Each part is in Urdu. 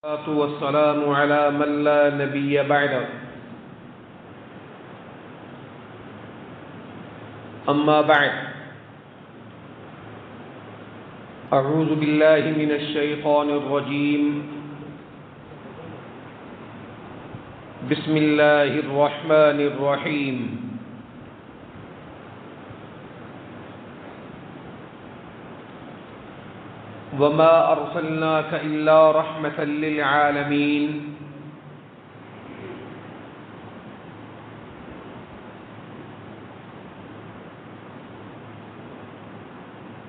والصلاة والسلام على من لا نبي بعده أما بعد أعوذ بالله من الشيطان الرجيم بسم الله الرحمن الرحيم وما أرسلناك إلا رحمة للعالمين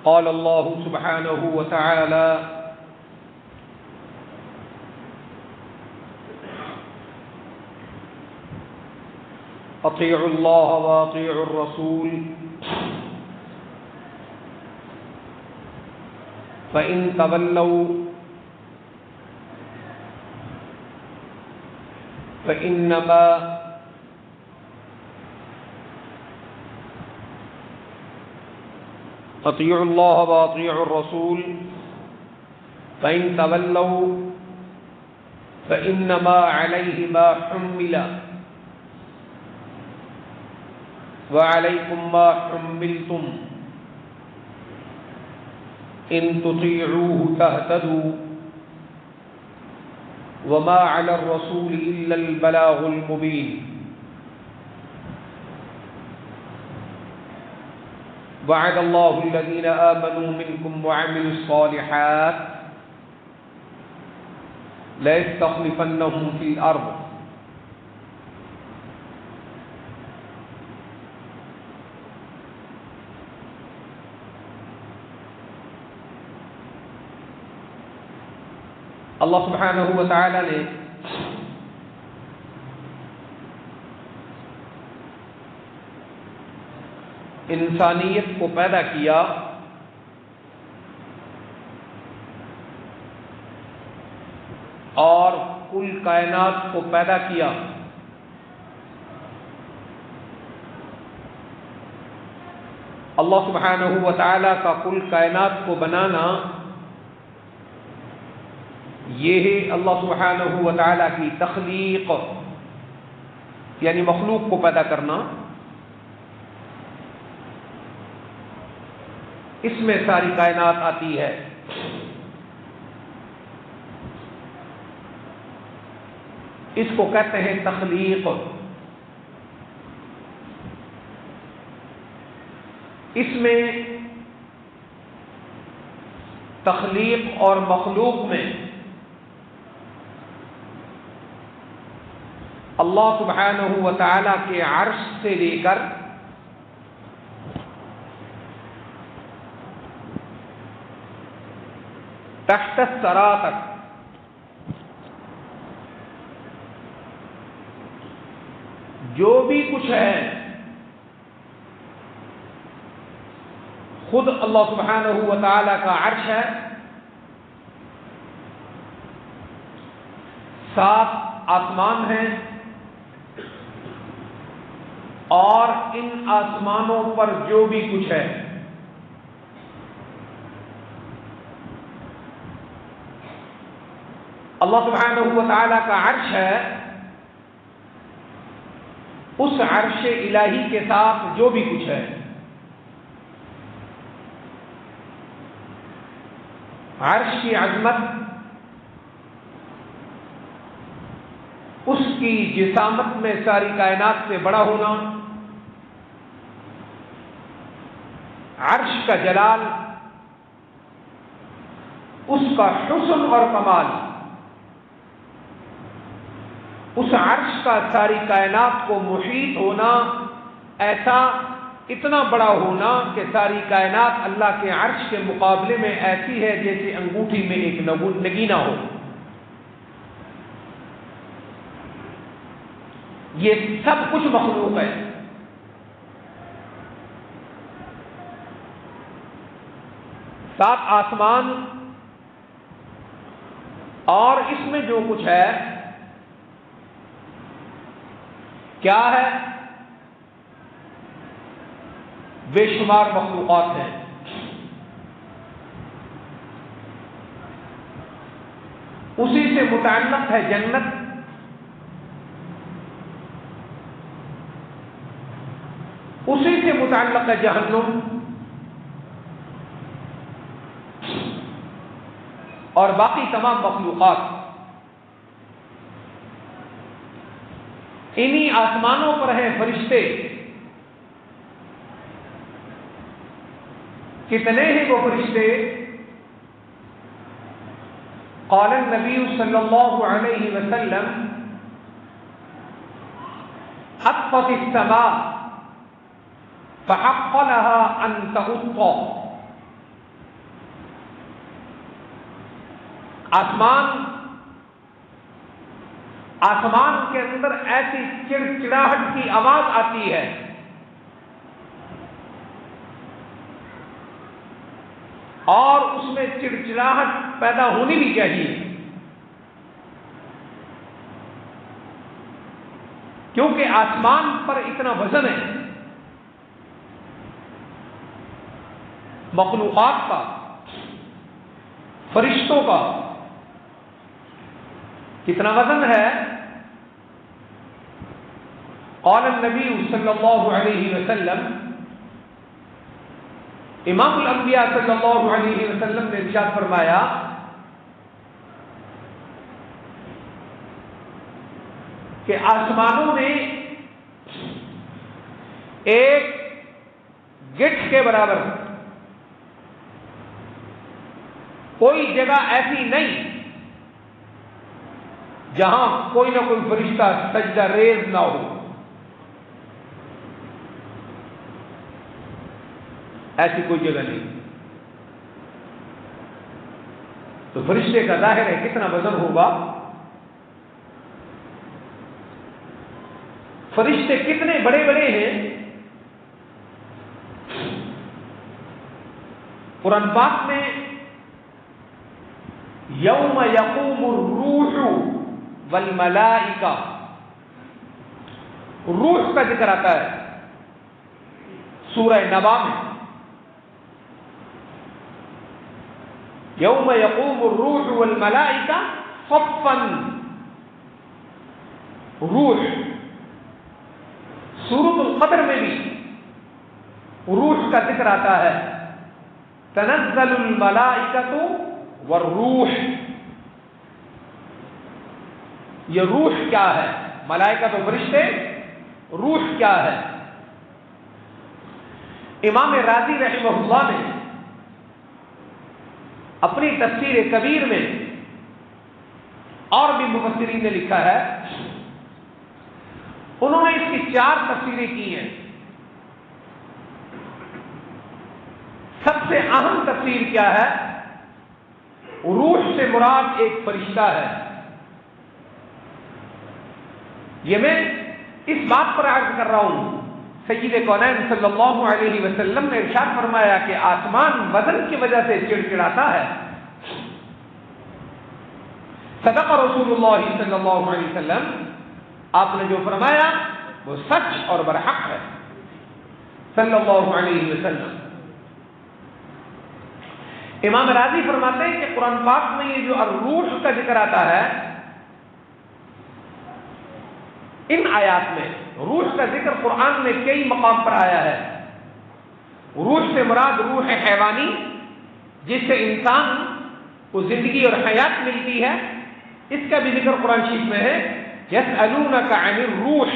قال الله سبحانه وتعالى أطيعوا الله وأطيعوا الرسول فإن تولوا فإنما أطيعوا الله وأطيعوا الرسول فإن تولوا فإنما عليه ما حمل وعليكم ما حملتم إن تطيعوه تهتدوا وما على الرسول إلا البلاغ المبين وعد الله الذين آمنوا منكم وعملوا الصالحات ليستخلفنهم في الأرض اللہ سبحانہ و تعالی نے انسانیت کو پیدا کیا اور کل کائنات کو پیدا کیا اللہ سبحانہ و تعالی کا کل کائنات کو بنانا یہ ہے اللہ سبحانہ و تعالی کی تخلیق، یعنی مخلوق کو پیدا کرنا۔ اس میں ساری کائنات آتی ہے۔ اس کو کہتے ہیں تخلیق۔ اس میں تخلیق اور مخلوق میں اللہ سبحانہ و تعالی کے عرش سے لے کر تحت الثری تک جو بھی کچھ ہے خود اللہ سبحانہ و تعالی کا عرش ہے، 7 آسمان ہیں، اور ان آسمانوں پر جو بھی کچھ ہے اللہ سبحانہ و تعالی کا عرش ہے، اس عرش الہی کے ساتھ جو بھی کچھ ہے، عرش کی عظمت، اس کی جسامت میں ساری کائنات سے بڑا ہونا، عرش کا جلال، اس کا حسن اور کمال، اس عرش کا ساری کائنات کو محیط ہونا، ایسا اتنا بڑا ہونا کہ ساری کائنات اللہ کے عرش کے مقابلے میں ایسی ہے جیسے انگوٹھی میں ایک نگینہ ہو۔ یہ سب کچھ مخلوق ہے۔ سات آسمان اور اس میں جو کچھ ہے کیا ہے؟ بے شمار مخلوقات ہیں۔ اسی سے متعلق ہے جنت، اسی سے متعلق ہے جہنم، اور باقی تمام مخلوقات۔ انہی آسمانوں پر ہیں فرشتے، کتنے ہیں وہ فرشتے؟ قال النبی صلی اللہ علیہ وسلم حطت السماء فحق لها ان تحط، آسمان کے اندر ایسی چڑچڑاہٹ کی آواز آتی ہے اور اس میں چڑچڑاہٹ پیدا ہونی بھی چاہیے، کیونکہ آسمان پر اتنا وزن ہے مخلوقات کا، فرشتوں کا کتنا وزن ہے۔ قال النبی صلی اللہ علیہ وسلم، امام الانبیاء صلی اللہ علیہ وسلم نے ارشاد فرمایا کہ آسمانوں میں ایک گٹھ کے برابر کوئی جگہ ایسی نہیں جہاں کوئی نہ کوئی فرشتہ سجدہ ریز نہ ہو، ایسی کوئی جگہ نہیں۔ تو فرشتے کا ظاہر ہے کتنا وزن ہوگا، فرشتے کتنے بڑے بڑے ہیں۔ قرآن پاک میں یوم یقوم الروح والملائکہ، روح کا ذکر آتا ہے سورہ نبا میں، یوم یقوم الروح والملائکہ صفا، روح۔ سورۃ القدر میں بھی روح کا ذکر آتا ہے، تنزل الملائکۃ والروح۔ یہ روح کیا ہے؟ ملائکہ تو فرشتے، روح کیا ہے؟ امام رازی رحمہ اللہ نے اپنی تفسیر کبیر میں، اور بھی مفسرین نے لکھا ہے، انہوں نے اس کی 4 تفسیریں کی ہیں۔ سب سے اہم تفسیر کیا ہے؟ روح سے مراد ایک فرشتہ ہے۔ یہ میں اس بات پر عرض کر رہا ہوں، سید کونین صلی اللہ علیہ وسلم نے ارشاد فرمایا کہ آسمان وزن کی وجہ سے چڑچڑاتا ہے۔ صدق رسول اللہ صلی اللہ علیہ وسلم، آپ نے جو فرمایا وہ سچ اور برحق ہے صلی اللہ علیہ وسلم۔ امام راضی فرماتے ہیں کہ قرآن پاک میں یہ جو الروح کا ذکر آتا ہے، ان آیات میں روح کا ذکر قرآن میں کئی مقام پر آیا ہے۔ روح سے مراد روح حیوانی، جس سے انسان کو زندگی اور حیات ملتی ہے، اس کا بھی ذکر قرآن شریف میں ہے۔ یسألونک عن الروح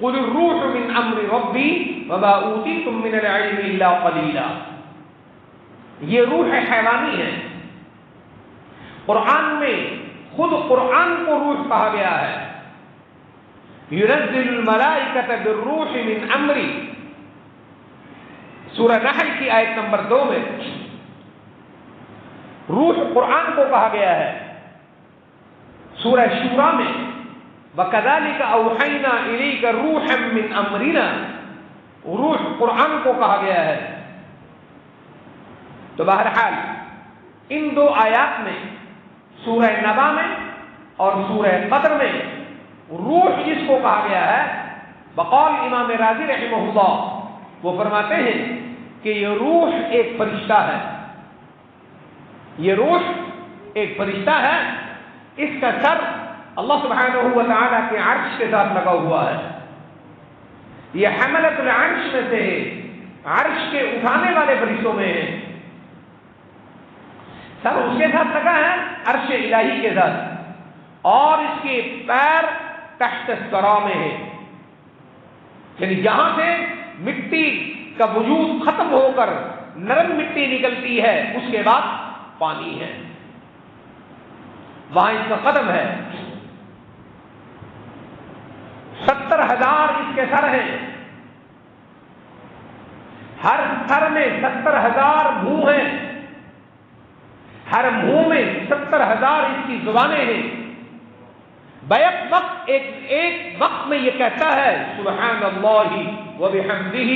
قل الروح من امر ربی وما اوتیتم من العلم الا قلیلا۔ یہ روح حیوانی ہے۔ قرآن میں خود قرآن کو روح کہا گیا ہے۔ ينزل الملائکۃ بالروح من امری، سورہ نحل کی آیت نمبر 2 میں روح قرآن کو کہا گیا ہے۔ سورہ شورى میں وَكَذَلِكَ أَوْحَيْنَا إِلَيْكَ رُوحًا مِّنْ أَمْرِنَا، روح قرآن کو کہا گیا ہے۔ تو بہرحال ان 2 آیات میں، سورہ نبا میں اور سورہ قدر میں، روح جس کو کہا گیا ہے، بقول امام راضی رحمہ اللہ، وہ فرماتے ہیں کہ یہ روح ایک فرشتہ ہے۔ یہ روح ایک فرشتہ ہے اس کا سر اللہ سبحانہ و تعالیٰ کے عرش کے ساتھ لگا ہوا ہے. یہ حملۃ العرش میں سے ہے، عرش کے اٹھانے والے فرشتوں میں ہے. سر اس کے ساتھ لگا ہے عرش الہی کے ساتھ، اور اس کے پیر تحت الثری میں ہے، یعنی جہاں سے مٹی کا وجود ختم ہو کر نرم مٹی نکلتی ہے اس کے بعد پانی ہے، وہاں اس کا قدم ہے. 70,000 اس کے سر ہیں، ہر سر میں 70,000 منہ ہیں، ہر منہ میں 70,000 اس کی زبانیں ہیں. بیک وقت ایک وقت میں یہ کہتا ہے سبحان اللہ وبحمدہ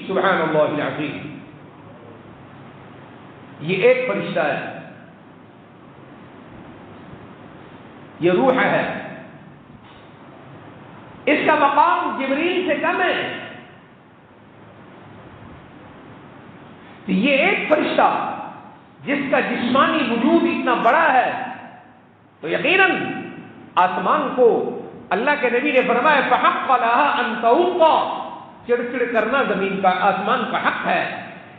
سبحان اللہ العظیم. یہ ایک فرشتہ ہے، یہ روح ہے. اس کا مقام جبریل سے کم ہے. یہ ایک فرشتہ جس کا جسمانی وجود اتنا بڑا ہے تو یقیناً آسمان کو اللہ کے نبی نے فرمایا فحق لها ان توقع، چڑچڑ کرنا زمین کا آسمان کا حق ہے،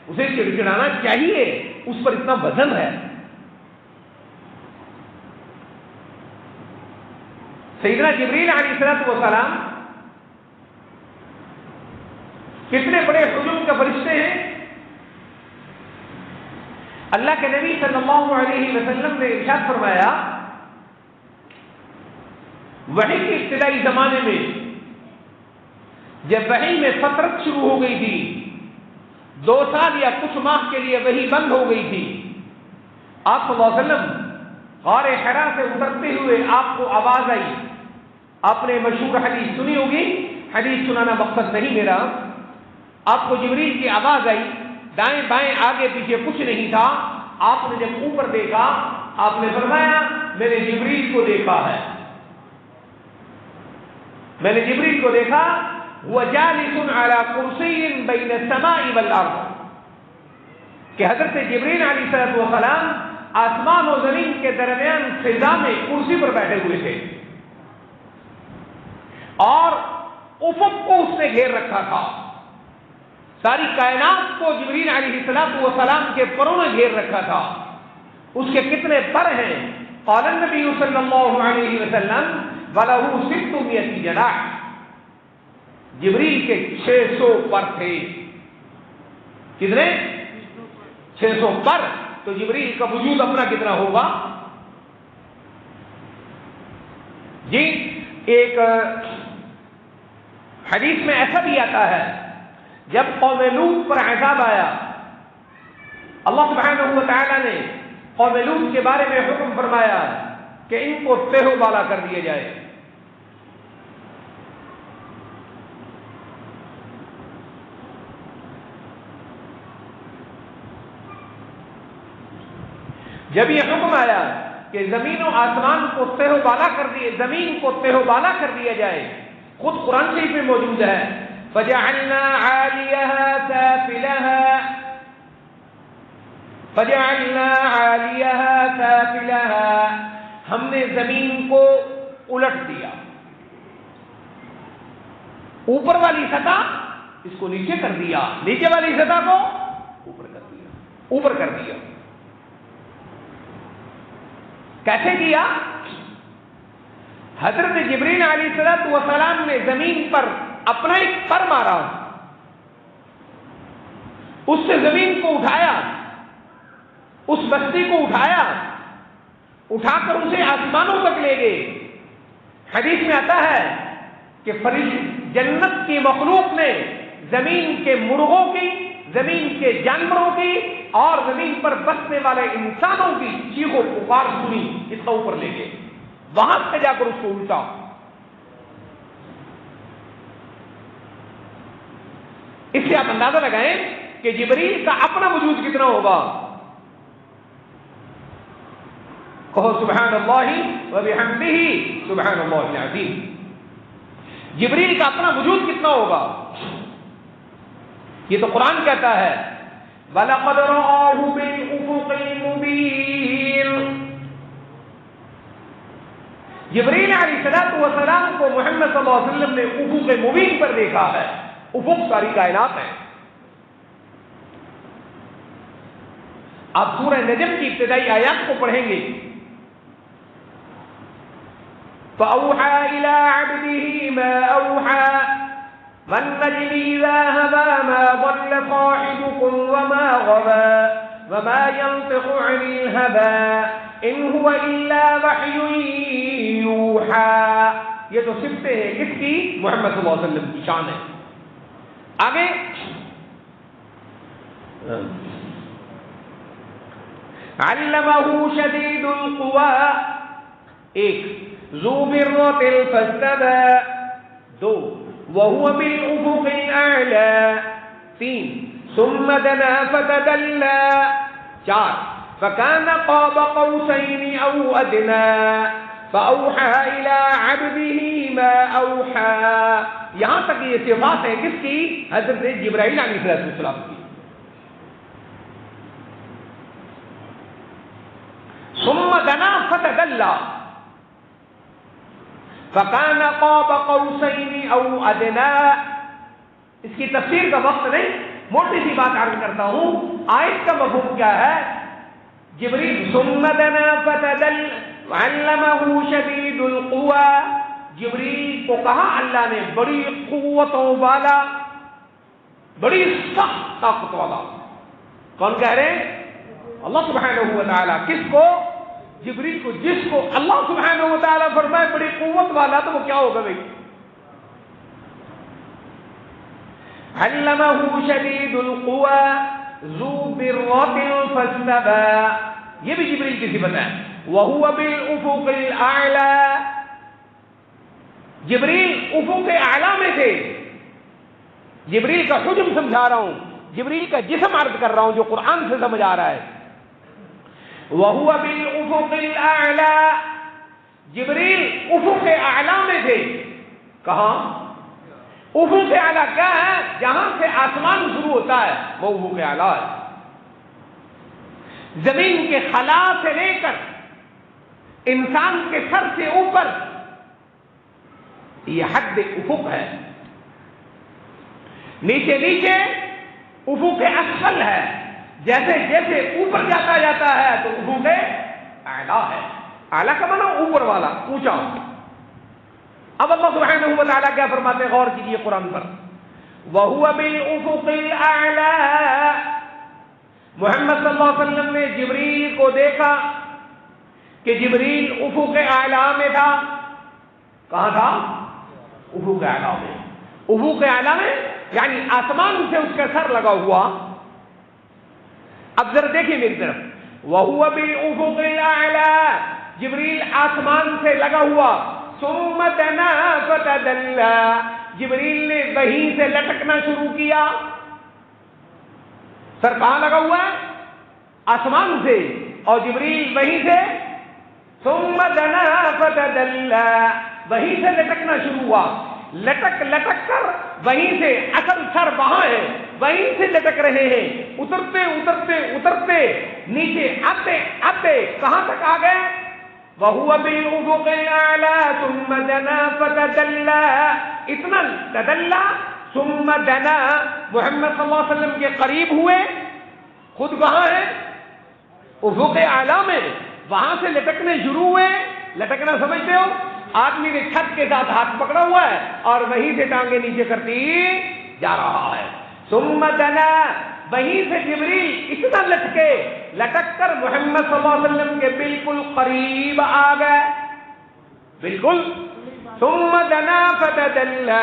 اسے چڑچڑانا چاہیے، اس پر اتنا وزن ہے. سیدنا جبریل علیہ السلام کتنے بڑے حجم کے فرشتے ہیں. اللہ کے نبی صلی اللہ علیہ وسلم نے ارشاد فرمایا وحی کے ابتدائی زمانے میں جب وحی میں فترت شروع ہو گئی تھی، 2 سال یا کچھ ماہ کے لیے وحی بند ہو گئی تھی، آپ صلی اللہ علیہ وسلم غار حرا سے اترتے ہوئے آپ کو آواز آئی. آپ نے مشہور حدیث سنی ہوگی، حدیث سنانا مقصد نہیں میرا. آپ کو جبریل کی آواز آئی، دائیں بائیں آگے پیچھے کچھ نہیں تھا. آپ نے جب اوپر دیکھا آپ نے فرمایا میں نے جبریل کو دیکھا ہے، میں نے جبریل کو دیکھا هو جالس على کرسی بین السماء والارض، کہ حضرت جبریل علیہ السلام آسمان و زمین کے درمیان فضا میں کرسی پر بیٹھے ہوئے تھے، اور افق کو اس نے گھیر رکھا تھا. ساری کائنات کو جبریل علیہ السلام کے پروں نے گھیر رکھا تھا. اس کے کتنے پر ہیں؟ قال النبی صلی اللہ علیہ وسلم وَلَهُ 600 جناح، جبریل کے 600 پر تھے. کتنے؟ 600 پر. تو جبریل کا وجود اپنا کتنا ہوگا؟ جی ایک حدیث میں ایسا بھی آتا ہے جب قوم لوط پر عذاب آیا، اللہ سبحانہ و تعالی نے قوم لوط کے بارے میں حکم فرمایا کہ ان کو تہ و بالا کر دیا جائے. جب یہ حکم آیا کہ زمین و آسمان کو تہ و بالا کر دیے، زمین کو تہ و بالا کر دیا جائے، خود قرآن شریف میں موجود ہے فَجَعَلْنَا عَالِيَهَا سَافِلَهَا، ہم نے زمین کو الٹ دیا، اوپر والی سطح اس کو نیچے کر دیا، نیچے والی سطح کو اوپر کر دیا، اوپر کر دیا. کیسے کیا؟ حضرت جبریل علیہ السلام نے زمین پر اپنا ایک پر مارا، اس سے زمین کو اٹھایا، اس بستی کو اٹھایا، اٹھا کر اسے آسمانوں تک لے گئے. حدیث میں آتا ہے کہ جنت کی مخلوق نے زمین کے مرغوں کی، زمین کے جانوروں کی اور زمین پر بسنے والے انسانوں کی چیخ و پکار سنی، اس کو اوپر لے گئے، وہاں سے جا کر اس کو الٹا. اس سے آپ اندازہ لگائیں کہ جبریل کا اپنا وجود کتنا ہوگا. کہو سبحان اللہ وبحمدہ سبحان اللہ العظیم. جبریل کا اپنا وجود کتنا ہوگا؟ یہ تو قرآن کہتا ہے وَلَقَدْ رَآهُ بِالْأُفُقِ الْمُبِينِ، جبریل علیہ السلام کو محمد صلی اللہ علیہ وسلم نے افق مبین پر دیکھا ہے. افق ساری کائنات ہے. آپ سورہ نجم کی ابتدائی آیات کو پڑھیں گے. فَأَوْحَى إِلَىٰ عَبْدِهِ مَا أَوْحَىٰ وَالنَّجْمِ إِذَا هَوَىٰ مَا ضَلَّ صَاحِبُكُمْ وَمَا غَوَىٰ وَمَا يَنطِقُ عَنِ الْهَوَىٰ إِنْ هُوَ إِلَّا وَحْيٌ يُوحَىٰ. یہ تو صفتیں ہیں کس کی؟ محمد صلی اللہ علیہ وسلم کی شان ہے. آگے علمہ شدید القوى ایک ذو مرۃ فاستوى دو وهو بالافق الاعلى تین ثم دنا فتدلى چار فكان قاب قوسين او ادنى فاوحى الى عبده ما اوحى. یہاں تک یہ صفات ہے کس کی؟ حضرت جبرائیل علیہ السلام کی. ثم دنا فتدلى فكان قاب قوسين او ادنى. اس کی تفسیر کا وقت نہیں، موٹی سی بات عرض کرتا ہوں. آیت کا مفہوم کیا ہے؟ جبریل ثم دنا فتدلى علمه شدید القوى. جبریل کو کہا اللہ نے بڑی قوتوں والا، بڑی سخت طاقت والا. کون کہہ رہے ہیں؟ اللہ سبحانہ و تعالی. کس کو؟ جبریل کو. جس کو اللہ سبحانہ و تعالی فرمائے بڑی قوت والا تو وہ کیا ہوگا بھائی؟ علمہ شدید القوى ذو مرۃ فاستوى. یہ بھی جبریل کی صفت ہے. وهو بالافق الاعلى. جبریل افق اعلی میں تھے. جبریل کا حجم سمجھا رہا ہوں، جبریل کا جسم عرض کر رہا ہوں جو قرآن سے سمجھ آ رہا ہے. وَهُوَ بِالْأُفُقِ الْأَعْلَى. جبریل افق اعلی میں تھے. کہاں؟ افق اعلی کیا ہے؟ جہاں سے آسمان شروع ہوتا ہے وہ افق اعلی ہے. زمین کے خلا سے لے کر انسان کے سر سے اوپر یہ حد افق ہے. نیچے نیچے افق اسفل ہے. جیسے جیسے اوپر جاتا ہے تو افق اعلی ہے. اعلی کا معنی اوپر والا، اونچا. اب اللہ سبحانہ و تعالیٰ کیا فرماتے ہیں؟ غور کیجیے قرآن پر. وَهُوَ بِالْأُفُقِ الْأَعْلَى. محمد صلی اللہ علیہ وسلم نے جبریل کو دیکھا کہ جبریل افق اعلی میں تھا. کہاں تھا؟ افق اعلی میں. افق اعلی میں یعنی آسمان سے اس کا سر لگا ہوا. اب ذرا دیکھیے میری طرف. وَهُوَ بِالْأُفُقِ الْأَعْلَى. جبریل آسمان سے لگا ہوا. ثُمَّ دَنَا فَتَدَلَّى. جبریل نے وہیں سے لٹکنا شروع کیا. سر کہاں لگا ہوا ہے؟ آسمان سے. اور جبریل وہیں سے ثُمَّ دَنَا فَتَدَلَّى. وہیں سے لٹکنا شروع ہوا. لٹک کر وہیں سے اصل سر وہاں ہے، وہیں سے لٹک رہے ہیں. اترتے نیچے آتے کہاں تک آ گئے؟ وَهُوَ بِالْأُفُقِ الْأَعْلَى ثُمَّ دَنَا فَتَدَلَّى. اتنا تدلّا ثم دنا. محمد صلی اللہ علیہ وسلم کے قریب ہوئے. خود کہاں ہے؟ افق اعلی میں. وہاں سے لٹکنے شروع ہوئے. لٹکنا سمجھتے ہو؟ آدمی نے چھت کے ساتھ ہاتھ پکڑا ہوا ہے اور وہیں سے ٹانگیں نیچے کرتی جا رہا ہے. ثم دنا. وہیں سے جبریل اتنا لٹک کر محمد صلی اللہ علیہ وسلم کے بالکل قریب آ گئے. بالکل. ثم دنا فتدلى.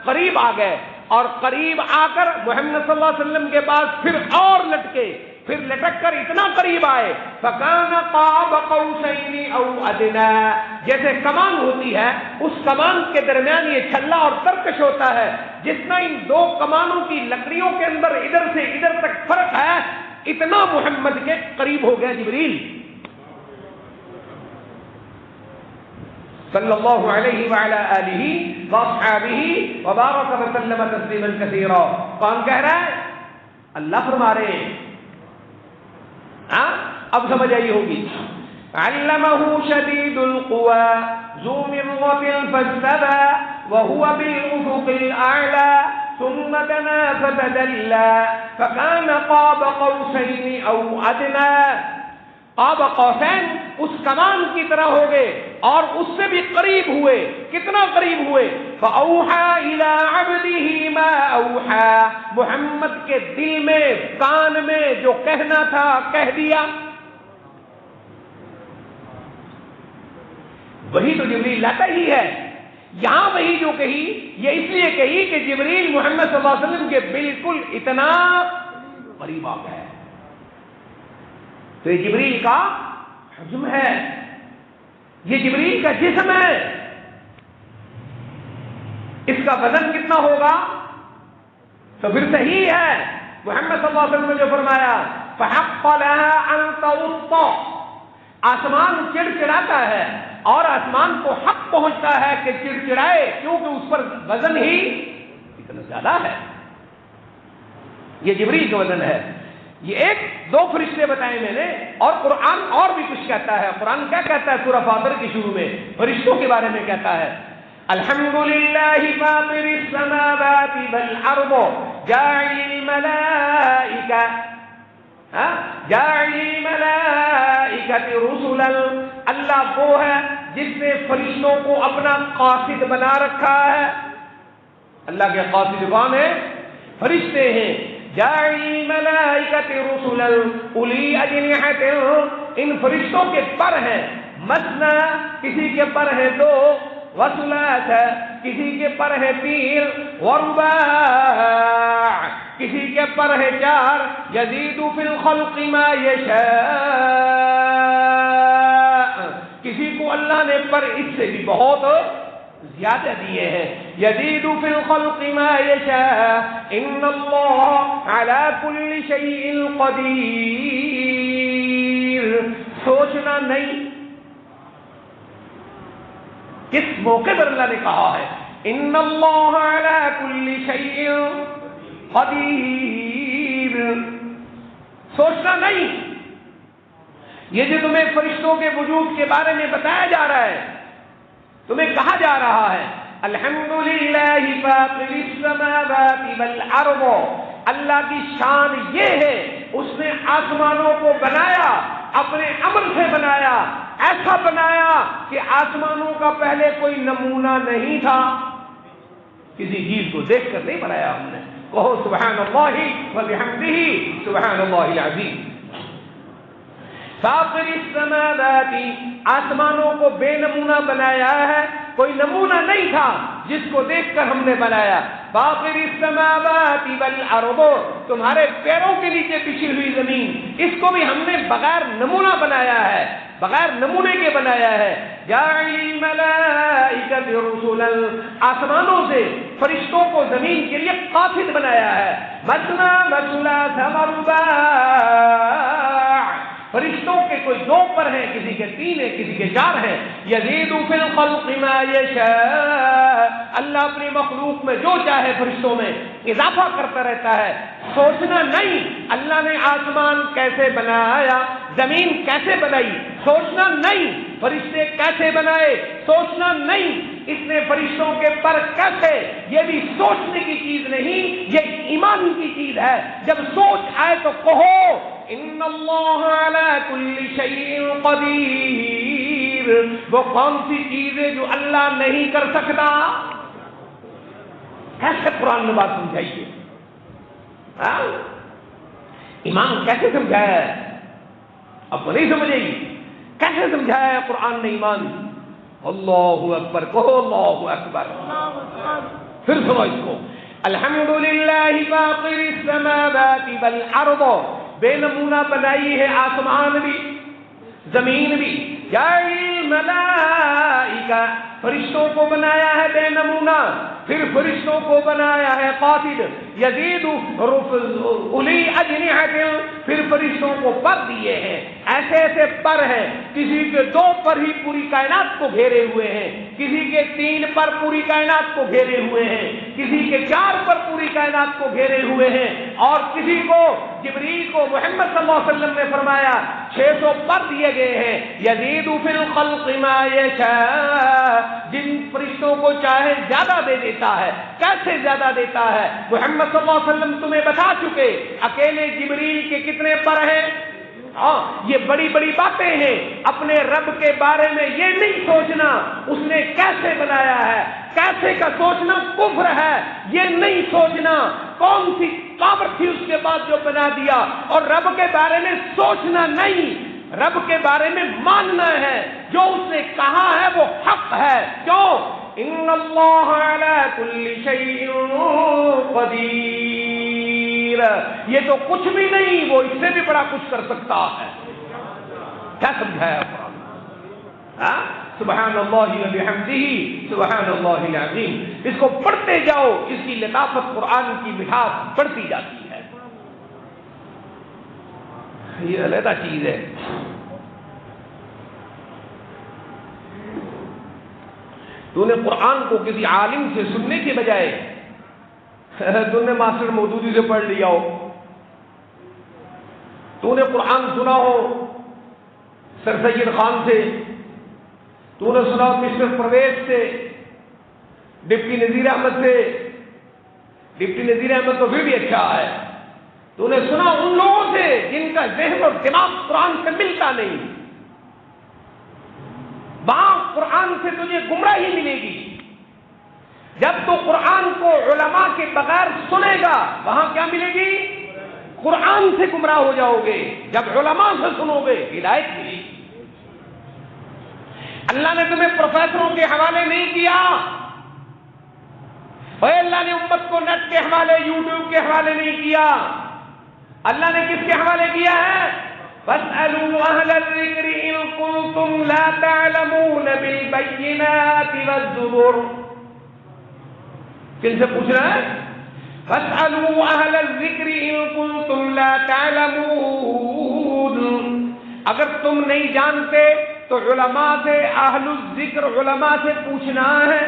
قریب آ گئے اور قریب آ کر محمد صلی اللہ علیہ وسلم کے پاس پھر اور لٹکے. پھر لٹک کر اتنا قریب آئے. فَكَانَ قَابَ قَوْسَيْنِ أَوْ أَدْنَىٰ. جیسے کمان ہوتی ہے اس کمان کے درمیان یہ چھلا اور ترکش ہوتا ہے. جتنا ان دو کمانوں کی لکڑیوں کے اندر ادھر سے ادھر تک فرق ہے اتنا محمد کے قریب ہو گیا جبریل صلی اللہ علیہ وعلی آلہ واصحابہ وبارک وسلم تسلیما کثیرا. کون کہہ رہا ہے؟ اللہ فرما رہے ہیں. اب سمجھ آئی ہوگی. علمہ شدید القوى. ذو مرة فاستوى وهو بالأفق الأعلى ثم دنا فتدلى فكان قاب قوسين أو أدنى. قاب قوسین اس کمان کی طرح ہو گئے اور اس سے بھی قریب ہوئے. کتنا قریب ہوئے؟ فأوحى إلى عبده ما أوحى. محمد کے دل میں کان میں جو کہنا تھا کہہ دیا. وہی تو جبریل لاتا ہی ہے. یہاں وہی جو کہی یہ اس لیے کہی کہ جبریل محمد صلی اللہ علیہ وسلم کے بالکل اتنا قریب آ گیا ہے. تو یہ جبریل کا حجم ہے, یہ جبریل کا جسم ہے. اس کا وزن کتنا ہوگا؟ تو پھر صحیح ہے محمد صلی اللہ علیہ وسلم نے جو فرمایا فحق لها ان تغطى. آسمان چڑچڑاتا ہے اور آسمان کو حق پہنچتا ہے کہ چڑچڑائے, کیونکہ اس پر وزن ہی اتنا زیادہ ہے. یہ جبریل کا وزن ہے. یہ ایک دو فرشتے بتائے میں نے, اور قرآن اور بھی کچھ کہتا ہے. قرآن کیا کہتا ہے سورہ فاطر کی شروع میں فرشتوں کے بارے میں کہتا ہے الحمدللہ فاطر السماوات والارض جاعل الملائکہ رسلا. اللہ وہ ہے جس نے فرشتوں کو اپنا قاصد بنا رکھا ہے. اللہ کے قاصد کون ہیں؟ فرشتے ہیں. جاعل الملائکۃ رسلا اولی اجنحۃ. ان فرشتوں کے پر ہیں مثنى, کسی کے پر ہیں دو, وثلاث, کسی کے پر ہے تین, ورباع, کسی کے پر ہے چار. یزید فی الخلق ما یشاء. کسی کو اللہ نے پر اس سے بھی بہت زیادہ دیے ہیں. یزید فی الخلق ما یشاء ان اللہ علی کل شیء قدیر. سوچنا نہیں کس موقع پر اللہ نے کہا ہے ان اللہ علی کل شیء قدیر. سوچنا نہیں. یہ جو تمہیں فرشتوں کے وجود کے بارے میں بتایا جا رہا ہے, تمہیں کہا جا رہا ہے الحمدللہ فاطر السماوات والارض. اللہ کی شان یہ ہے اس نے آسمانوں کو بنایا, اپنے امر سے بنایا, ایسا بنایا کہ آسمانوں کا پہلے کوئی نمونہ نہیں تھا. کسی چیز کو دیکھ کر نہیں بنایا ہم نے. کہو سبحان اللہ وبحمدہ سبحان اللہ العظیم. فاطر السماوات, آسمانوں کو بے نمونہ بنایا ہے, کوئی نمونہ نہیں تھا جس کو دیکھ کر ہم نے بنایا. فاطر السماوات والارض, تمہارے پیروں کے نیچے بچھی ہوئی زمین, اس کو بھی ہم نے بغیر نمونہ بنایا ہے, بغیر نمونے کے بنایا ہے. جاعل الملائکۃ رسلا, آسمانوں سے فرشتوں کو زمین کے لیے قاصد بنایا ہے. مثنى وثلاث ورباع, فرشتوں کے کوئی دو پر ہیں, کسی کے تین ہیں, کسی کے چار ہیں. یزید فی الخلق ما یشاء, اللہ اپنی مخلوق میں جو چاہے فرشتوں میں اضافہ کرتا رہتا ہے. سوچنا نہیں اللہ نے آسمان کیسے بنایا, زمین کیسے بنائی, سوچنا نہیں فرشتے کیسے بنائے, سوچنا نہیں اس نے فرشتوں کے پر کیسے, یہ بھی سوچنے کی چیز نہیں, یہ ایمان کی چیز ہے. جب سوچ آئے تو کہو ان اللہ علی کل شیء قدیر. وہ کون سی چیز ہے جو اللہ نہیں کر سکتا؟ کیسے قرآن نے بات سمجھائیے, ایمان کیسے سمجھایا ہے؟ اب وہ نہیں سمجھے گی. کیسے سمجھایا ہے قرآن نے ایمان؟ اللہ اکبر, کہو اللہ اکبر. پھر سنو اس کو, الحمدللہ فاطر السماوات والارض, بے نمونہ بنائی ہے آسمان بھی زمین بھی. جاعل الملائکہ, فرشتوں کو بنایا ہے بے نمونہ, پھر فرشتوں کو بنایا ہے قاصد. یزید اولی اجنحۃ, پھر فرشتوں کو پر دیے ہیں, ایسے ایسے پر ہیں, کسی کے دو پر ہی پوری کائنات کو گھیرے ہوئے ہیں, کسی کے تین پر پوری کائنات کو گھیرے ہوئے ہیں, کسی کے چار پر پوری کائنات کو گھیرے ہوئے ہیں, اور کسی کو جبریل کو محمد صلی اللہ علیہ وسلم نے فرمایا 600 پر دیے گئے ہیں. یزید فی الخلق ما یشاء، جن فرشتوں کو چاہے زیادہ دے دیتا ہے. کیسے زیادہ دیتا ہے؟ محمد صلی اللہ علیہ وسلم تمہیں بتا چکے. اکیلے جبریل کے کتنے پر ہیں؟ ہاں، یہ بڑی بڑی باتیں ہیں. اپنے رب کے بارے میں یہ نہیں سوچنا اس نے کیسے بنایا ہے، کیسے کا سوچنا کفر ہے. یہ نہیں سوچنا کون سی پاور تھی اس کے بعد جو بنا دیا. اور رب کے بارے میں سوچنا نہیں، رب کے بارے میں ماننا ہے. جو اس نے کہا ہے وہ حق ہے. کیوں؟ ان اللہ علی کل شیء قدیر. یہ تو کچھ بھی نہیں، وہ اس سے بھی بڑا کچھ کر سکتا ہے. کیا سمجھایا قرآن؟ ہاں، سبحان اللہ و بحمدہ سبحان اللہ العظیم. اس کو پڑھتے جاؤ، اس کی لطافت، قرآن کی مٹھاس بڑھتی جاتی ہے. یہ علیحدہ چیز ہے. تو نے قرآن کو کسی عالم سے سننے کے بجائے تو نے ماسٹر مودودی سے پڑھ لیا ہو، تو نے قرآن سنا ہو سر سید خان سے، تو نے سنا ہو مسٹر پرویز سے، ڈپٹی نذیر احمد سے. ڈپٹی نذیر احمد تو پھر بھی اچھا ہے. تو نے سنا ان لوگوں سے جن کا ذہن اور دماغ قرآن سے ملتا نہیں. وہاں قرآن سے تجھے گمراہی ملے گی. جب تو قرآن کو علماء کے بغیر سنے گا وہاں کیا ملے گی؟ قرآن سے گمراہ ہو جاؤ گے. جب علماء سے سنو گے ہدایت ملے گی. اللہ نے تمہیں پروفیسروں کے حوالے نہیں کیا. اور اللہ نے امت کو نیٹ کے حوالے، یوٹیوب کے حوالے نہیں کیا. اللہ نے کس کے حوالے کیا ہے؟ فَاسْأَلُوا أَهْلَ الذِّكْرِ إِن كُنتُمْ لَا تَعْلَمُونَ بِالْبَيِّنَاتِ وَالزُّبُرِ. کن سے پوچھ رہا ہے؟ فَاسْأَلُوا أَهْلَ الذِّكْرِ إِن كُنتُمْ لَا تَعْلَمُونَ. اگر تم نہیں جانتے تو علماء سے، اہل الذکر علماء سے پوچھنا ہے.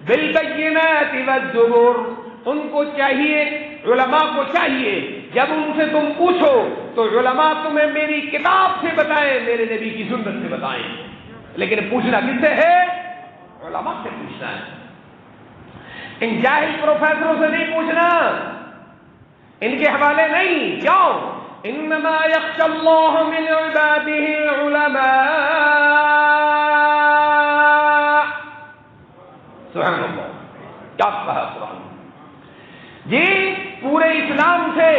بالبینات والزبر، ان کو چاہیے، علماء کو چاہیے جب ان سے تم پوچھو تو علماء تمہیں میری کتاب سے بتائیں، میرے نبی کی سنت سے بتائیں. لیکن پوچھنا کس سے ہے؟ علماء سے پوچھنا ہے. ان جاہل پروفیسروں سے نہیں پوچھنا، ان کے حوالے نہیں. کیوں؟ انما یخشی اللہ من عباده العلماء. سبحان اللہ، کیا کہا قرآن جی. پورے اسلام سے،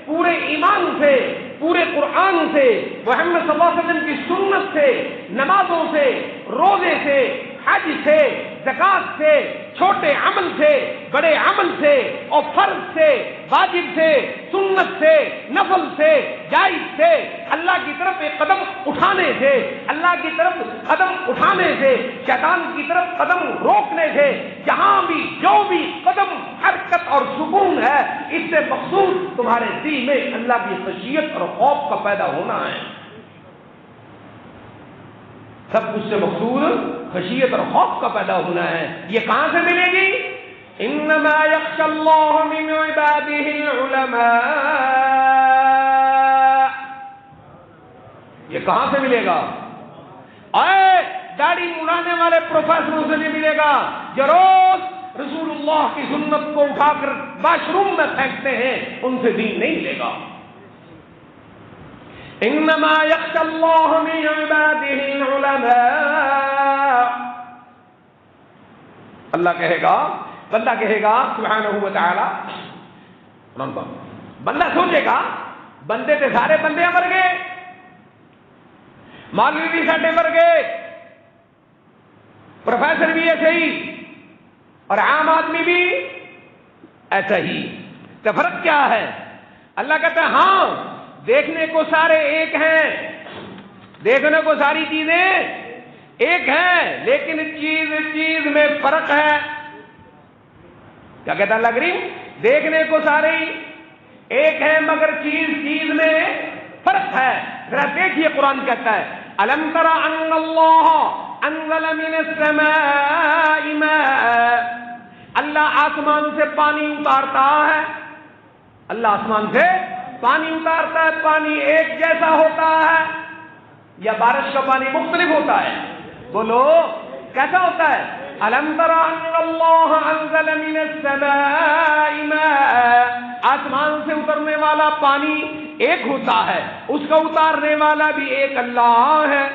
پورے ایمان سے، پورے قرآن سے، محمد صلی اللہ علیہ وسلم کی سنت سے، نمازوں سے، روزے سے، حج سے، زکات سے، چھوٹے عمل سے، بڑے عمل سے، اور فرض سے، واجب سے، سنت سے، نفل سے، جائز سے، اللہ کی طرف ایک قدم اٹھانے سے، اللہ کی طرف قدم اٹھانے سے، شیطان کی طرف قدم روکنے سے، جہاں بھی جو بھی قدم، حرکت اور سکون ہے، اس سے مقصود تمہارے دل میں اللہ کی خشیت اور خوف کا پیدا ہونا ہے. سب کچھ سے مقصود خشیت اور خوف کا پیدا ہونا ہے. یہ کہاں سے ملے گی؟ انما یخشی اللہ من عباده العلماء. یہ کہاں سے ملے گا؟ اے داڑھی مڑانے والے پروفیسروں سے نہیں ملے گا جو روز رسول اللہ کی سنت کو اٹھا کر واش روم میں پھینکتے ہیں، ان سے دین نہیں ملے گا. انما یخشی اللہ من عباده العلماء. اللہ کہے گا، بندہ کہے گا سبحانہ و تعالی، بندہ سوچے گا بندے تے سارے بندے مر گئے، مولوی بھی ساڈے مر گئے، پروفیسر بھی ایسے ہی، اور عام آدمی بھی ایسا ہی. تو فرق کیا ہے؟ اللہ کہتا ہے ہاں دیکھنے کو سارے ایک ہیں، دیکھنے کو ساری چیزیں ایک ہیں، لیکن چیز میں فرق ہے. کیا کہتا اللہ کریم؟ دیکھنے کو سارے ایک ہیں مگر چیز میں فرق ہے. ذرا دیکھیے قرآن کہتا ہے الم تر ان اللہ انزل من السماء ماء. اللہ آسمان سے پانی اتارتا ہے، اللہ آسمان سے پانی اتارتا ہے پانی ایک جیسا ہوتا ہے یا بارش کا پانی مختلف ہوتا ہے؟ بولو کیسا ہوتا ہے؟ الم تر ان اللہ انزل من السماء ماء، آسمان سے اترنے والا پانی ایک ہوتا ہے، اس کا اتارنے والا بھی ایک اللہ ہے۔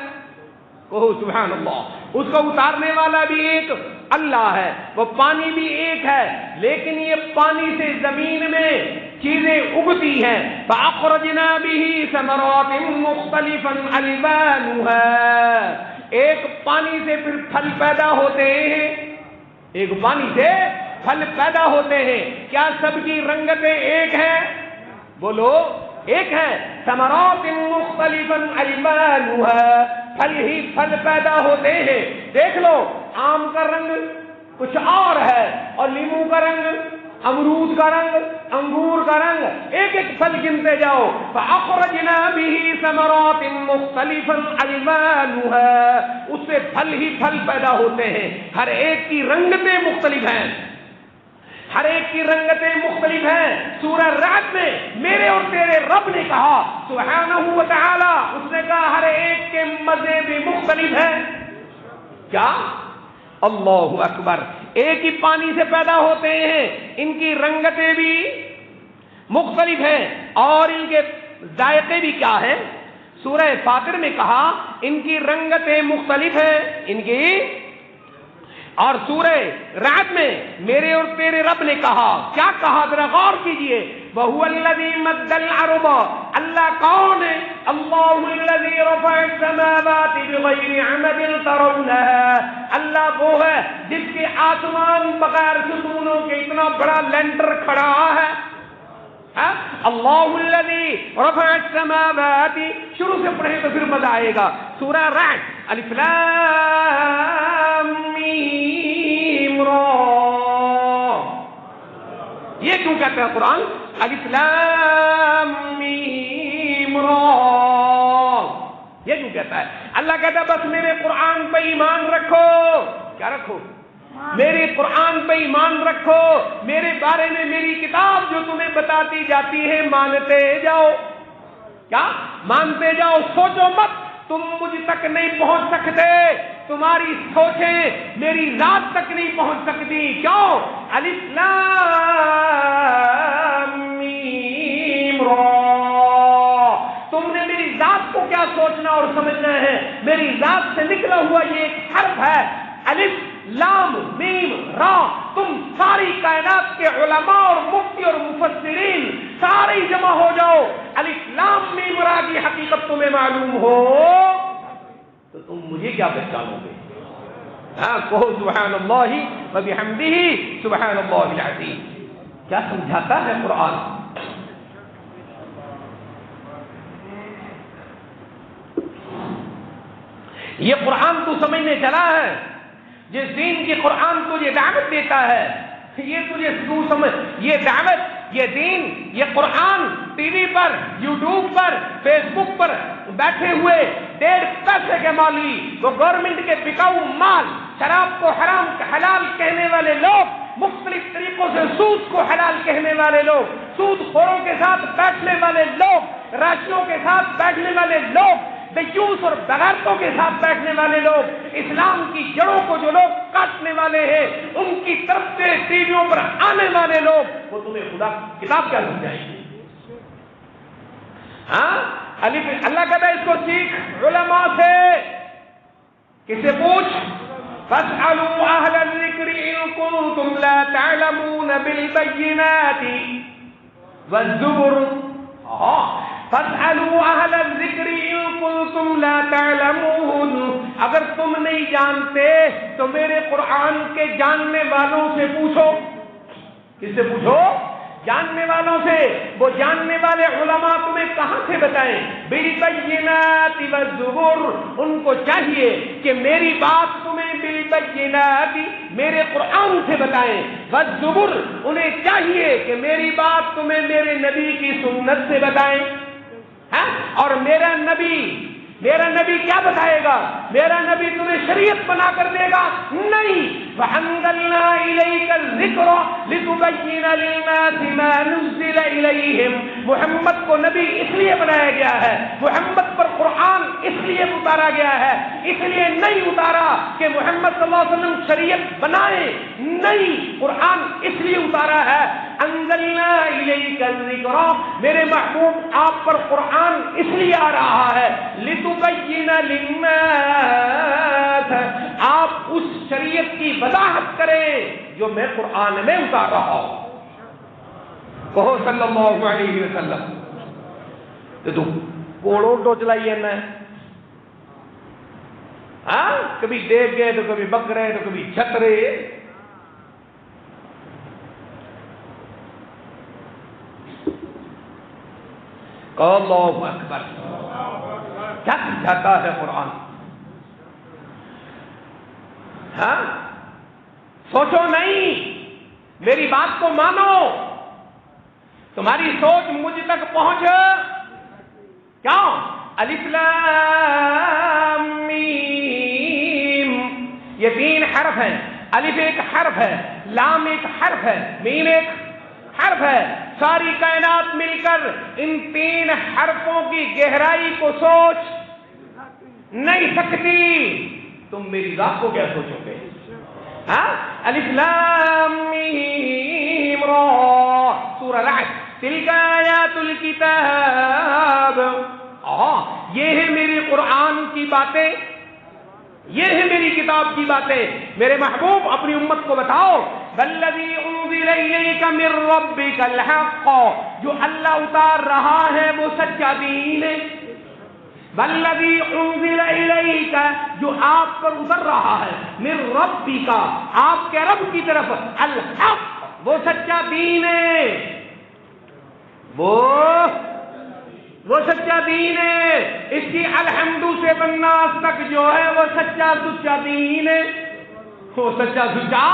کہو سبحان اللہ، اس کا اتارنے والا بھی ایک اللہ ہے، وہ پانی بھی ایک ہے، لیکن یہ پانی سے زمین میں چیزیں اگتی ہیں۔ فَأَخْرَجْنَا بِهِ ثَمَرَاتٍ مُخْتَلِفًا أَلْوَانُهَا، ایک پانی سے پھر پھل پیدا ہوتے ہیں، ایک پانی سے پھل پیدا ہوتے ہیں۔ کیا سب کی رنگتیں ایک ہیں؟ بولو ایک ہے۔ ثمرات مختلفاً الوانها، پھل ہی پھل پیدا ہوتے ہیں۔ دیکھ لو آم کا رنگ کچھ اور ہے اور لیمو کا رنگ، امرود کا رنگ، انگور کا رنگ، ایک ایک پھل گنتے جاؤ۔ فَأَخْرَجْنَا بِهِ ثَمَرَاتٍ مُخْتَلِفًا أَلْوَانُهَا، اس سے پھل ہی پھل پیدا ہوتے ہیں، ہر ایک کی رنگتیں مختلف ہیں، ہر ایک کی رنگتیں مختلف ہیں۔ سورہ رعد میں میرے اور تیرے رب نے کہا سبحانہ و تعالی، اس نے کہا ہر ایک کے مزے بھی مختلف ہیں۔ کیا؟ اللہ اکبر، ایک ہی پانی سے پیدا ہوتے ہیں، ان کی رنگتیں بھی مختلف ہیں اور ان کے ذائقے بھی کیا ہیں؟ سورہ فاطر میں کہا ان کی رنگتیں مختلف ہیں، ان کی، اور سورہ رعد میں میرے اور تیرے رب نے کہا، کیا کہا ذرا غور کیجئے، وَهُوَ الَّذِي مَدَّ الْأَرْضَ، اللہ کون ہے؟ اللَّهُ الَّذِي رَفَعَ السَّمَاوَاتِ بِغَيْرِ عَمَدٍ تَرَوْنَهَا، اللہ وہ ہے جس کے آسمان بغیر ستونوں کے اتنا بڑا لینڈر کھڑا ہے۔ اللہ الذی رفع السماوات، شروع سے پڑھیں تو پھر مزہ آئے گا۔ سورہ رعد، الف لام میم را، یہ کیوں کہتے ہیں قرآن الف لام میم را، یہ کیوں کہتا ہے؟ اللہ کہتا ہے بس میرے قرآن پہ ایمان رکھو۔ کیا رکھو؟ میرے قرآن پہ ایمان رکھو، میرے بارے میں میری کتاب جو تمہیں بتاتی جاتی ہے مانتے جاؤ۔ کیا؟ مانتے جاؤ، سوچو مت تم مجھ تک نہیں پہنچ سکتے، تمہاری سوچیں میری ذات تک نہیں پہنچ سکتی۔ کیوں؟ الف لام میم را، تم نے میری ذات کو کیا سوچنا اور سمجھنا ہے؟ میری ذات سے نکلا ہوا یہ ایک حرف ہے، الف لام میم را۔ تم ساری کائنات کے علماء اور مفتی اور مفسرین سارے جمع ہو جاؤ، الف لام میم را کی حقیقت تمہیں معلوم ہو تو تم مجھے کیا پہچانو گے؟ ہاں کہو سبحان اللہ و بحمدہ سبحان اللہ العظیم۔ کیا سمجھاتا ہے قرآن؟ یہ قرآن تو سمجھنے چلا ہے، جس دین کی قرآن تجھے دعوت دیتا ہے، یہ تجھے تو سمجھ، یہ دعوت، یہ دین، یہ قرآن ٹی وی پر، یوٹیوب پر، فیس بک پر بیٹھے ہوئے 1.5 پیسے کے مالوی، وہ گورنمنٹ کے بکاؤ مال، شراب کو حرام حلال کہنے والے لوگ، مختلف طریقوں سے سود کو حلال کہنے والے لوگ، سود خوروں کے ساتھ بیٹھنے والے لوگ، راشیوں کے ساتھ بیٹھنے والے لوگ، دیوس اور بغیرتوں کے ساتھ بیٹھنے والے لوگ، اسلام کی جڑوں کو جو لوگ کاٹنے والے ہیں، ان کی طرف سے ٹی ویوں پر آنے والے لوگ، وہ تمہیں خدا کتاب کیا سمجھائیں گے؟ ہاں اللہ کہتا ہے اس کو سیکھ علماء سے، کسے پوچھ؟ فاسألوا اہل الذکر ان کنتم لا تعلمون بالبینات والزبر، فاسألوا اہل الذکر ان کنتم لا تعلمون، اگر تم نہیں جانتے تو میرے قرآن کے جاننے والوں سے پوچھو۔ کس سے پوچھو؟ جاننے والوں سے۔ وہ جاننے والے علماء تمہیں کہاں سے بتائیں؟ بالبینات والزبر، ان کو چاہیے کہ میری بات تمہیں بالبینات میرے قرآن سے بتائیں، والزبر انہیں چاہیے کہ میری بات تمہیں میرے نبی کی سنت سے بتائیں۔ اور میرا نبی کیا بتائے گا؟ میرا نبی تمہیں شریعت بنا کر دے گا؟ نہیں، فَأَنزَلْنَا إِلَيْكَ الذِّكْرَ لِتُبَيِّنَ لِلنَّاسِ مَا نُزِّلَ إِلَيْهِمْ۔ محمد کو نبی اس لیے بنایا گیا ہے، محمد پر قرآن اس لیے اتارا گیا ہے، اس لیے نہیں اتارا کہ محمد صلی اللہ علیہ وسلم شریعت بنائے، نہیں، قرآن اس لیے اتارا ہے انزلنا الیک الذکر، میرے محبوب آپ پر قرآن اس لیے آ رہا ہے لتبین للناس، آپ اس شریعت کی وضاحت کریں جو میں قرآن میں اتار رہا ہوں۔ کہو صلی اللہ علیہ وسلم۔ تو کوڑوں ڈو چلائیے نا، ہاں، کبھی دیکھ گئے تو کبھی بکرے تو کبھی چھترے۔ اللہ اکبر، چھت جاتا ہے قرآن۔ ہاں، سوچو نہیں، میری بات کو مانو، تمہاری سوچ مجھ تک پہنچ۔ کیوں؟ الف لام میم، یہ تین حرف ہیں، الف ایک حرف ہے، لام ایک حرف ہے، میم ایک حرف ہے۔ ساری کائنات مل کر ان تین حرفوں کی گہرائی کو سوچ نہیں سکتی، تم میری ذات کو کیا سوچو گے؟ ہاں، الف لام میم را، سورہ رعد، تلک آیات الکتاب، یہ ہے میری قرآن کی باتیں، یہ ہے میری کتاب کی باتیں۔ میرے محبوب اپنی امت کو بتاؤ، والذی انزل الیک من ربک الحق، جو اللہ اتار رہا ہے وہ سچا دین ہے۔ والذی انزل الیک، جو آپ پر اتر رہا ہے، من ربک، آپ کے رب کی طرف، الحق، وہ سچا دین ہے، وہ سچا دین ہے۔ اس کی الحمد سے بناس تک جو ہے وہ سچا سچا دین ہے، وہ سچا سچا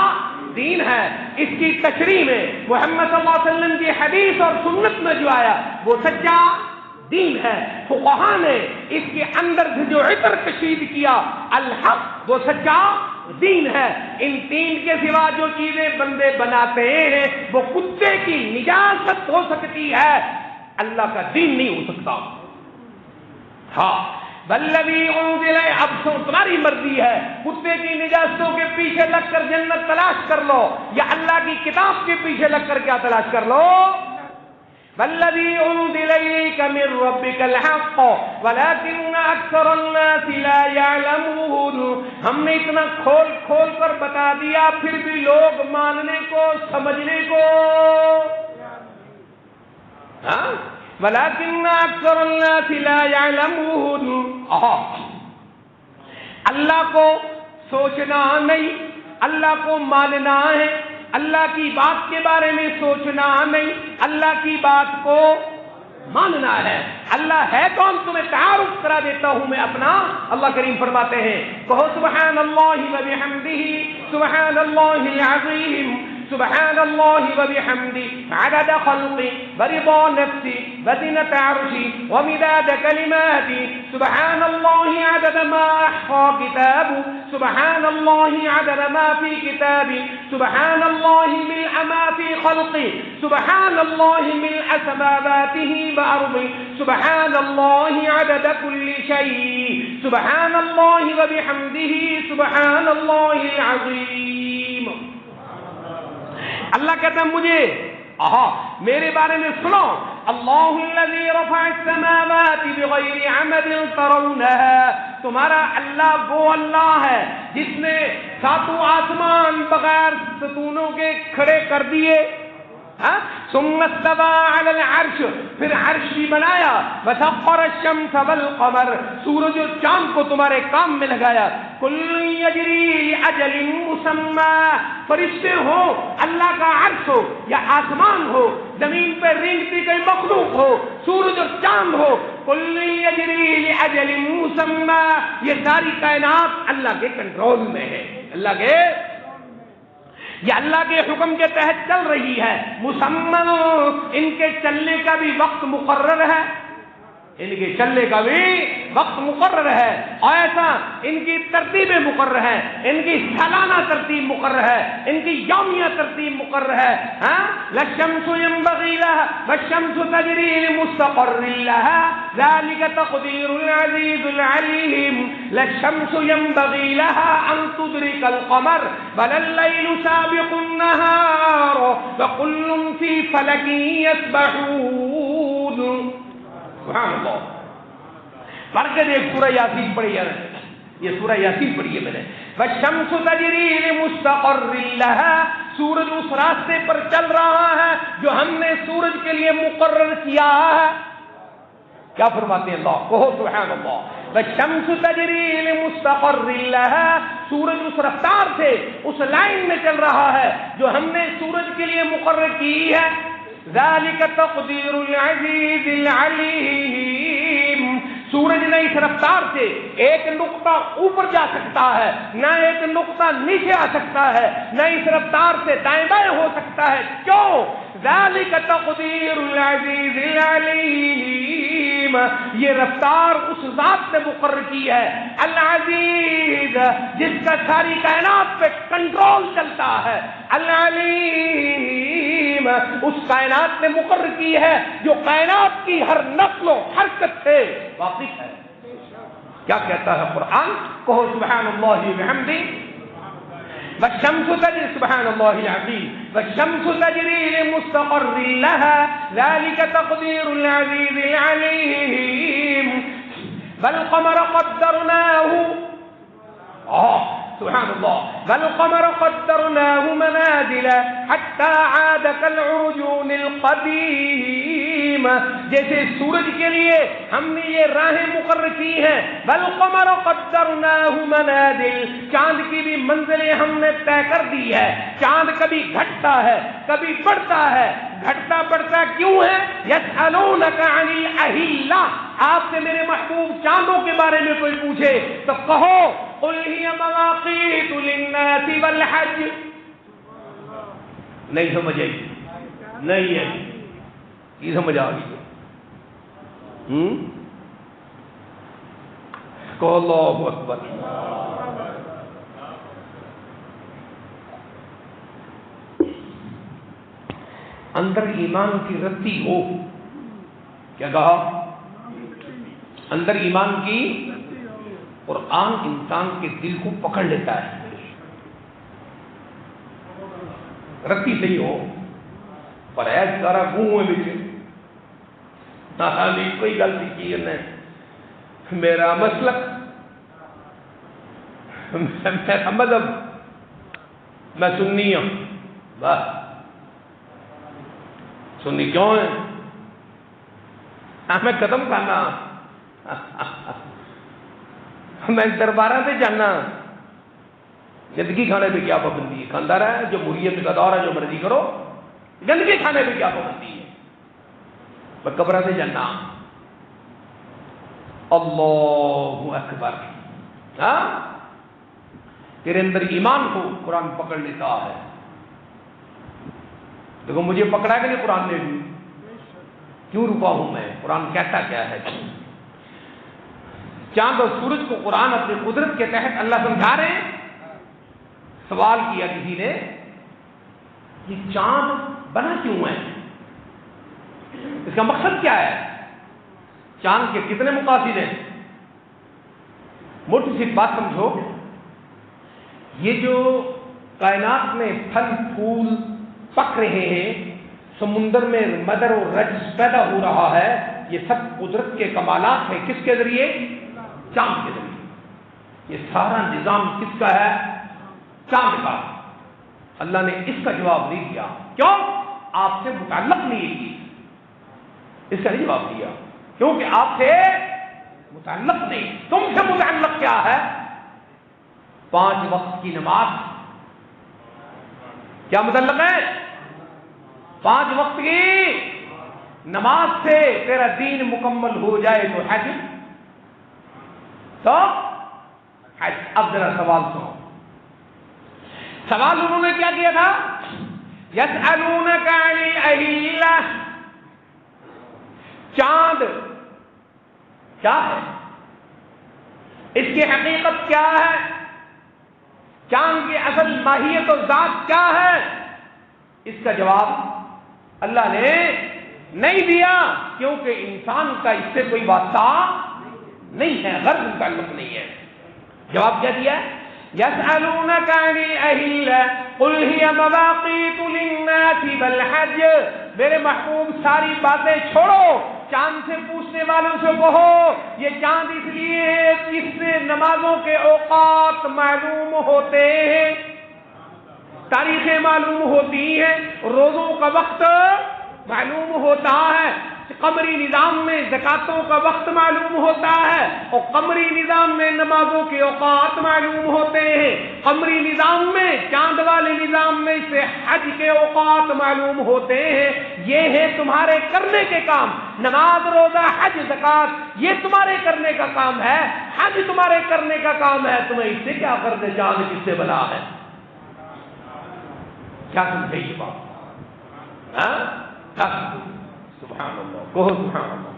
دین ہے۔ اس کی تشریح میں محمد صلی اللہ علیہ وسلم کی حدیث اور سنت میں جو آیا وہ سچا دین ہے۔ فقہا نے اس کے اندر سے جو عطر کشید کیا، الحق، وہ سچا دین ہے۔ ان تین کے سوا جو چیزیں بندے بناتے ہیں وہ کتے کی نجاست ہو سکتی ہے، اللہ کا دین نہیں ہو سکتا۔ ہاں، والذی انزل، اب تمہاری مرضی ہے، کتے کی نجاستوں کے پیچھے لگ کر جنت تلاش کر لو یا اللہ کی کتاب کے پیچھے لگ کر کیا تلاش کر لو۔ والذی انزل الیک من ربک الحق ولکن اکثر الناس لا یعلمون، ہم نے اتنا کھول کھول کر بتا دیا پھر بھی لوگ ماننے کو، سمجھنے کو، ہاں، ولیکن اکثر الناس لا یعلمون۔ اللہ کو سوچنا نہیں، اللہ کو ماننا ہے، اللہ کی بات کے بارے میں سوچنا نہیں، اللہ کی بات کو ماننا ہے۔ اللہ ہے کون، تمہیں تعارف کرا دیتا ہوں میں اپنا۔ اللہ کریم فرماتے ہیں، کہو سبحان اللہ وبحمدہ، سبحان اللہ العظیم، سبحان اللہ وبحمدہ، عدد خلقی ورضا نفسی وزنة عرشی ومداد کلماتی، سبحان اللہ عدد ما احصى کتابہ، سبحان اللہ عدد ما فی کتابی، سبحان اللہ ملء ما فی خلقی، سبحان اللہ ملء سماواته وارضی، سبحان اللہ عدد کل شیء، سبحان اللہ وبحمدہ، سبحان اللہ العظیم۔ اللہ کہتا ہے مجھے، میرے بارے میں سنو، اللہ الذی رفع السماوات بغیر عمد ترونها، تمہارا اللہ وہ اللہ ہے جس نے ساتوں آسمان بغیر ستونوں کے کھڑے کر دیے، ثم استوى على العرش، پھر عرش بھی بنایا، وسخر الشمس والقمر، سورج اور چاند کو تمہارے کام میں لگایا، کل یجری لاجل مسمى، فرشتے ہو، اللہ کا عرش ہو یا آسمان ہو، زمین پہ رینگتی کوئی مخلوق ہو، سورج اور چاند ہو، کل یجری لاجل مسمى، یہ ساری کائنات اللہ کے کنٹرول میں ہے، اللہ کے، یہ اللہ کے حکم کے تحت چل رہی ہے، مسمى، ان کے چلنے کا بھی وقت مقرر ہے، ان کے چلنے کا بھی وقت مقرر ہے، اور ایسا ان کی ترتیبیں مقرر ہیں، ان کی سالانہ ترتیب مقرر ہے، ان کی یومیہ ترتیب مقرر ہے۔ ہاں للشمس ينبغي لها والشمس تجري لمستقر لها ذلك تقدير العزيز العليم للشمس ينبغي لها ان تدرك القمر بل الليل سابق النهار وكل في فلك يسبحون۔ سبحان اللہ۔ پڑھ کے دیکھ سورہ یاسین پڑھی ہے، یہ سورہ یاسین پڑھی ہے میں نے۔ والشمس تجری لمستقر لها، سورج اس راستے پر چل رہا ہے جو ہم نے سورج کے لیے مقرر کیا ہے۔ کیا فرماتے ہیں اللہ؟ کہو سبحان اللہ۔ والشمس تجری لمستقر لها، سورج اس رفتار سے اس لائن میں چل رہا ہے جو ہم نے سورج کے لیے مقرر کی ہے۔ ذالک تقدیر العزیز العلیم، سورج نہ اس رفتار سے ایک نقطہ اوپر جا سکتا ہے، نہ ایک نقطہ نیچے آ سکتا ہے، نہ اس رفتار سے دائیں بائیں ہو سکتا ہے۔ کیوں؟ ذالک تقدیر العزیز العلیم، یہ رفتار اس ذات نے مقرر کی ہے، العزیز، جس کا ساری کائنات پہ کنٹرول چلتا ہے، العلیم، اس کائنات نے مقرر کی ہے جو کائنات کی ہر نقل و حرکت سے واقف ہے۔ کیا کہتا ہے قرآن؟ کہو سبحان اللہ وبحمدہ۔ والشمس تجری، سبحان اللہ العظیم، والشمس تجری لمستقر لها ذلك تقدير العزيز العليم والقمر قدرناه، سبحان اللہ، والقمر قدرناه منازل حتى عاد كالعرجون القديم، جیسے سورج کے لیے ہم نے یہ راہیں مقرر کی ہیں، والقمر قدرناه منازل، چاند کی بھی منزلیں ہم نے طے کر دی ہے۔ چاند کبھی گھٹتا ہے کبھی بڑھتا ہے، گھٹتا بڑھتا کیوں ہے؟ یسألونک عن الاہلہ، آپ سے میرے محبوب چاندوں کے بارے میں کوئی پوچھے تو کہو قل ہی مواقیت للناس والحج۔ نہیں سمجھ آئی؟ نہیں ہے، یہ سمجھ آ گئی؟ کہ اللہ اکبر۔ اندر ایمان کی رتی ہو، کیا کہا؟ اندر ایمان کی، قرآن انسان کے دل کو پکڑ لیتا ہے۔ رتی صحیح ہو پر ایس سارا گوں بچ کوئی غلطی کی نہیں، میرا مسلک، میرا مذہب، میں سنی ہوں، بس سنی کیوں ہے؟ میں ختم کرنا، میں دربارہ سے جاننا، گندگی کھانے پہ کیا پابندی ہے؟ کھاندار ہے، جو مریت کا دور ہے جو مرضی کرو، گندگی کھانے پہ کیا پابندی ہے؟ میں قبرہ سے جاننا۔ اللہ اکبر۔ ہاں، تیرے اندر ایمان کو قرآن پکڑ لیتا ہے۔ دیکھو مجھے پکڑا کہ نہیں قرآن نے بھی، کیوں رکا ہوں میں؟ قرآن کہتا کیا ہے؟ چاند اور سورج کو قرآن اپنی قدرت کے تحت اللہ سمجھا رہے ہیں۔ سوال کیا کسی نے، یہ چاند بنا کیوں ہے؟ اس کا مقصد کیا ہے؟ چاند کے کتنے مقاصد ہیں؟ موٹی سی بات سمجھو، یہ جو کائنات میں پھل پھول پک رہے ہیں، سمندر میں مدر اور رجز پیدا ہو رہا ہے، یہ سب قدرت کے کمالات ہیں۔ کس کے ذریعے؟ چاند کے ذریعے۔ یہ سارا نظام کس کا ہے؟ چاند کا۔ اللہ نے اس کا جواب نہیں دیا، کیوں؟ آپ سے متعلق نہیں کی، اس کا نہیں جواب دیا کیونکہ آپ سے متعلق نہیں۔ تم سے متعلق کیا ہے؟ 5 وقت کی نماز۔ کیا متعلق ہے؟ 5 وقت کی نماز سے تیرا دین مکمل ہو جائے تو حج، تو حج۔ اب ذرا سوال سنو، سوال انہوں نے کیا کیا تھا؟ یسألونک عن الاہلہ، چاند کیا ہے؟ اس کی حقیقت کیا ہے؟ چاند کی اصل ماہیت و ذات کیا ہے؟ اس کا جواب اللہ نے نہیں دیا، کیونکہ انسان کا اس سے کوئی واسطہ نہیں ہے، غرض تعلق نہیں ہے۔ جواب کیا دیا؟ يسألونك عن الأهلة قل هي مواقيت للناس بالحج، میرے محبوب ساری باتیں چھوڑو، چاند سے پوچھنے والوں سے کہو یہ چاند اس لیے ہے اس سے نمازوں کے اوقات معلوم ہوتے ہیں، تاریخیں معلوم ہوتی ہیں، روزوں کا وقت معلوم ہوتا ہے، قمری نظام میں زکاتوں کا وقت معلوم ہوتا ہے، اور قمری نظام میں نمازوں کے اوقات معلوم ہوتے ہیں، قمری نظام میں چاند والے نظام میں سے حج کے اوقات معلوم ہوتے ہیں۔ یہ ہے تمہارے کرنے کے کام، نماز روزہ حج زکات یہ تمہارے کرنے کا کام ہے، حج تمہارے کرنے کا کام ہے، تمہیں اس سے کیا کرنے، چاند کس سے بنا ہے؟ کیا سمجھے یہ بات؟ سبحان اللہ، کہو سبحان اللہ۔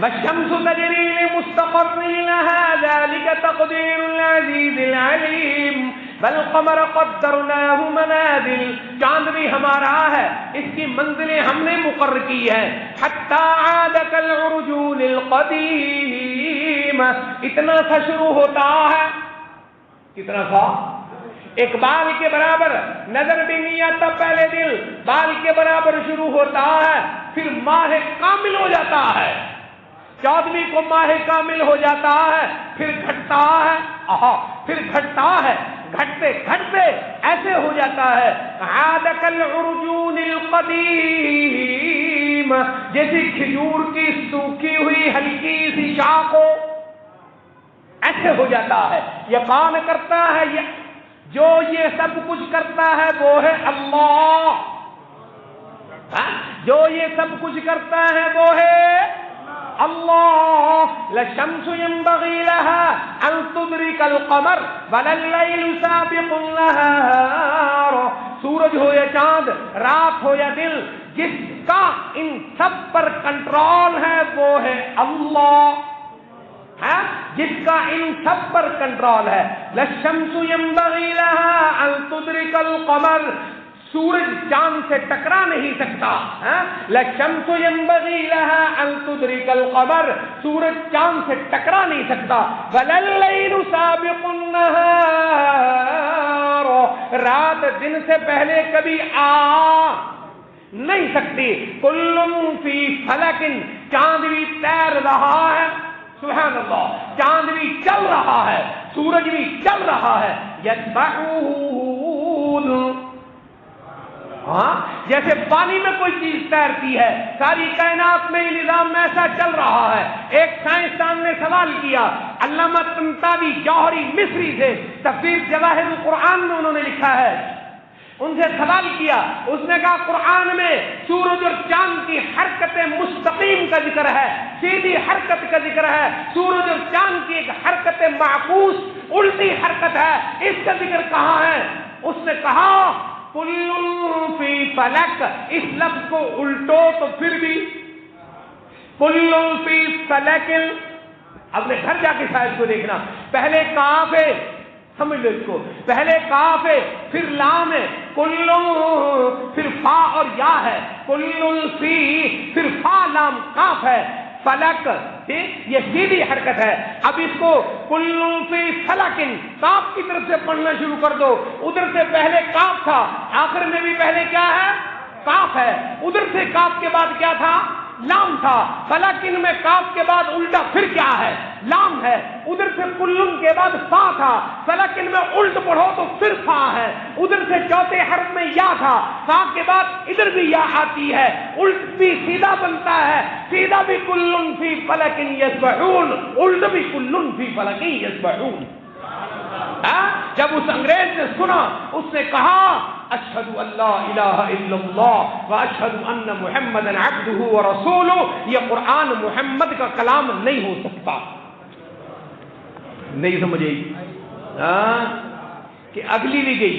والشمس تجری لمستقر لها ذلك تقدير العزيز العليم والقمر قدرناه منازل، چاند بھی ہمارا ہے، اس کی منزلیں ہم نے مقرر کی ہے، حتى عاد كالعرجون القديم، اتنا سا شروع ہوتا ہے، کتنا سا؟ ایک بال کے برابر، نظر بھی نہیں آتا پہلے دن، بال کے برابر شروع ہوتا ہے، پھر ماہ کامل ہو جاتا ہے، 14ویں کو ماہ کامل ہو جاتا ہے، پھر گھٹتا ہے، پھر گھٹتا ہے، گھٹتے گھٹتے ایسے ہو جاتا ہے، عاد کالعرجون القدیم، جیسے کھجور کی سوکھی ہوئی ہلکی سی شاخ ہو، ایسے ہو جاتا ہے۔ یہ کون کرتا ہے؟ جو یہ سب کچھ کرتا ہے وہ ہے اللہ، جو یہ سب کچھ کرتا ہے وہ ہے اللہ۔ للشمس ينبغي لها ان تدرك القمر ولا الليل سابق النهار، سورج ہو یا چاند، رات ہو یا دن، جس کا ان سب پر کنٹرول ہے وہ ہے اللہ، جس کا ان سب پر کنٹرول ہے۔ للشمس ينبغي لها ان تدرك القمر، سورج چاند سے ٹکرا نہیں سکتا، للشمس ينبغي لها ان تدرك القمر، سورج چاند سے ٹکرا نہیں سکتا، ولا الليل سابق النهار، رات دن سے پہلے کبھی آ نہیں سکتی، کل فی فلک، چاند بھی تیر رہا ہے، سبحان اللہ، چاند بھی چل رہا ہے، سورج بھی چل رہا ہے، یسبحون، جیسے پانی میں کوئی چیز تیرتی ہے، ساری کائنات میں نظام ایسا چل رہا ہے۔ ایک سائنسدان نے سوال کیا، علامہ طنطاوی جوہری مصری سے، تفسیر جواہر القرآن میں انہوں نے لکھا ہے، ان سے سوال کیا، اس نے کہا قرآن میں سورج اور چاند کی حرکت مستقیم کا ذکر ہے، سیدھی حرکت کا ذکر ہے، سورج اور چاند کی ایک حرکت معکوس الٹی حرکت ہے، اس کا ذکر کہاں ہے؟ اس نے کہا کل فی فلک، اس لفظ کو الٹو تو پھر بھی کل فی فلک، اپنے گھر جا کے شاید کو دیکھنا، پہلے کاف ہے، سمجھ لو اس کو، پہلے کاف ہے، پھر لام ہے، کل، پھر فا اور یا ہے، کل فی، پھر فا لام کاف ہے، فلک، یہ سیدھی حرکت ہے۔ اب اس کو کل فی فلکن، کاف کی طرف سے پڑھنا شروع کر دو، ادھر سے پہلے کاف تھا، آخر میں بھی پہلے کیا ہے؟ کاف ہے، ادھر سے کاف کے بعد کیا تھا؟ لام تھا، فلکن میں کاف کے بعد الٹا پھر کیا ہے؟ لام ہے، ادھر سے کلن کے بعد فا تھا، فلکن میں الٹ پڑھو تو پھر فا ہے، ادھر سے چوتھے حرف میں یا تھا، فا کے بعد ادھر بھی یا آتی ہے، الٹ بھی سیدھا بنتا ہے، سیدھا بھی کلن فی فلکن یسبحون، الٹ بھی کلن فی فلکن یسبحون۔ جب اس انگریز نے سنا، اس نے کہا اشہد ان لا الہ الا اللہ واشہد ان محمد عبدہ ورسولہ، یہ قرآن محمد کا کلام نہیں ہو سکتا۔ نہیں سمجھے کہ اگلی بھی گئی،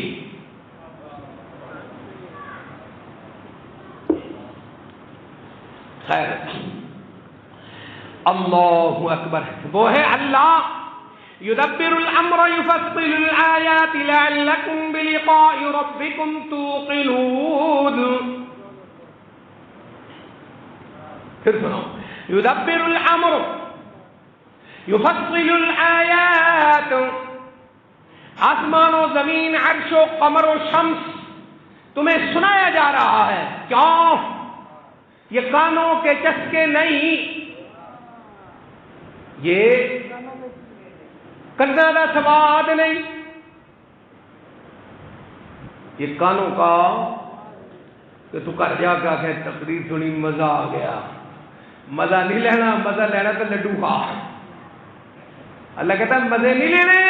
خیر، اللہ اکبر، وہ ہے اللہ یدبر الامر یفصل الآیات لعلکم بلقاء ربکم توقنون. پھر سنو، یدبر الامر یفصل الآیات، آسمان و زمین، عرش و قمر و شمس تمہیں سنایا جا رہا ہے. کیوں؟ یہ کانوں کے چسکے نہیں، یہ کناں دا سواد نہیں، یہ کانوں کا کہ تو کر جا کے آخر تقریر سنی مزہ آ گیا. مزہ نہیں لینا، مزہ لینا تو لڈو کھا. اللہ کہتا ہے مزے نہیں لینے،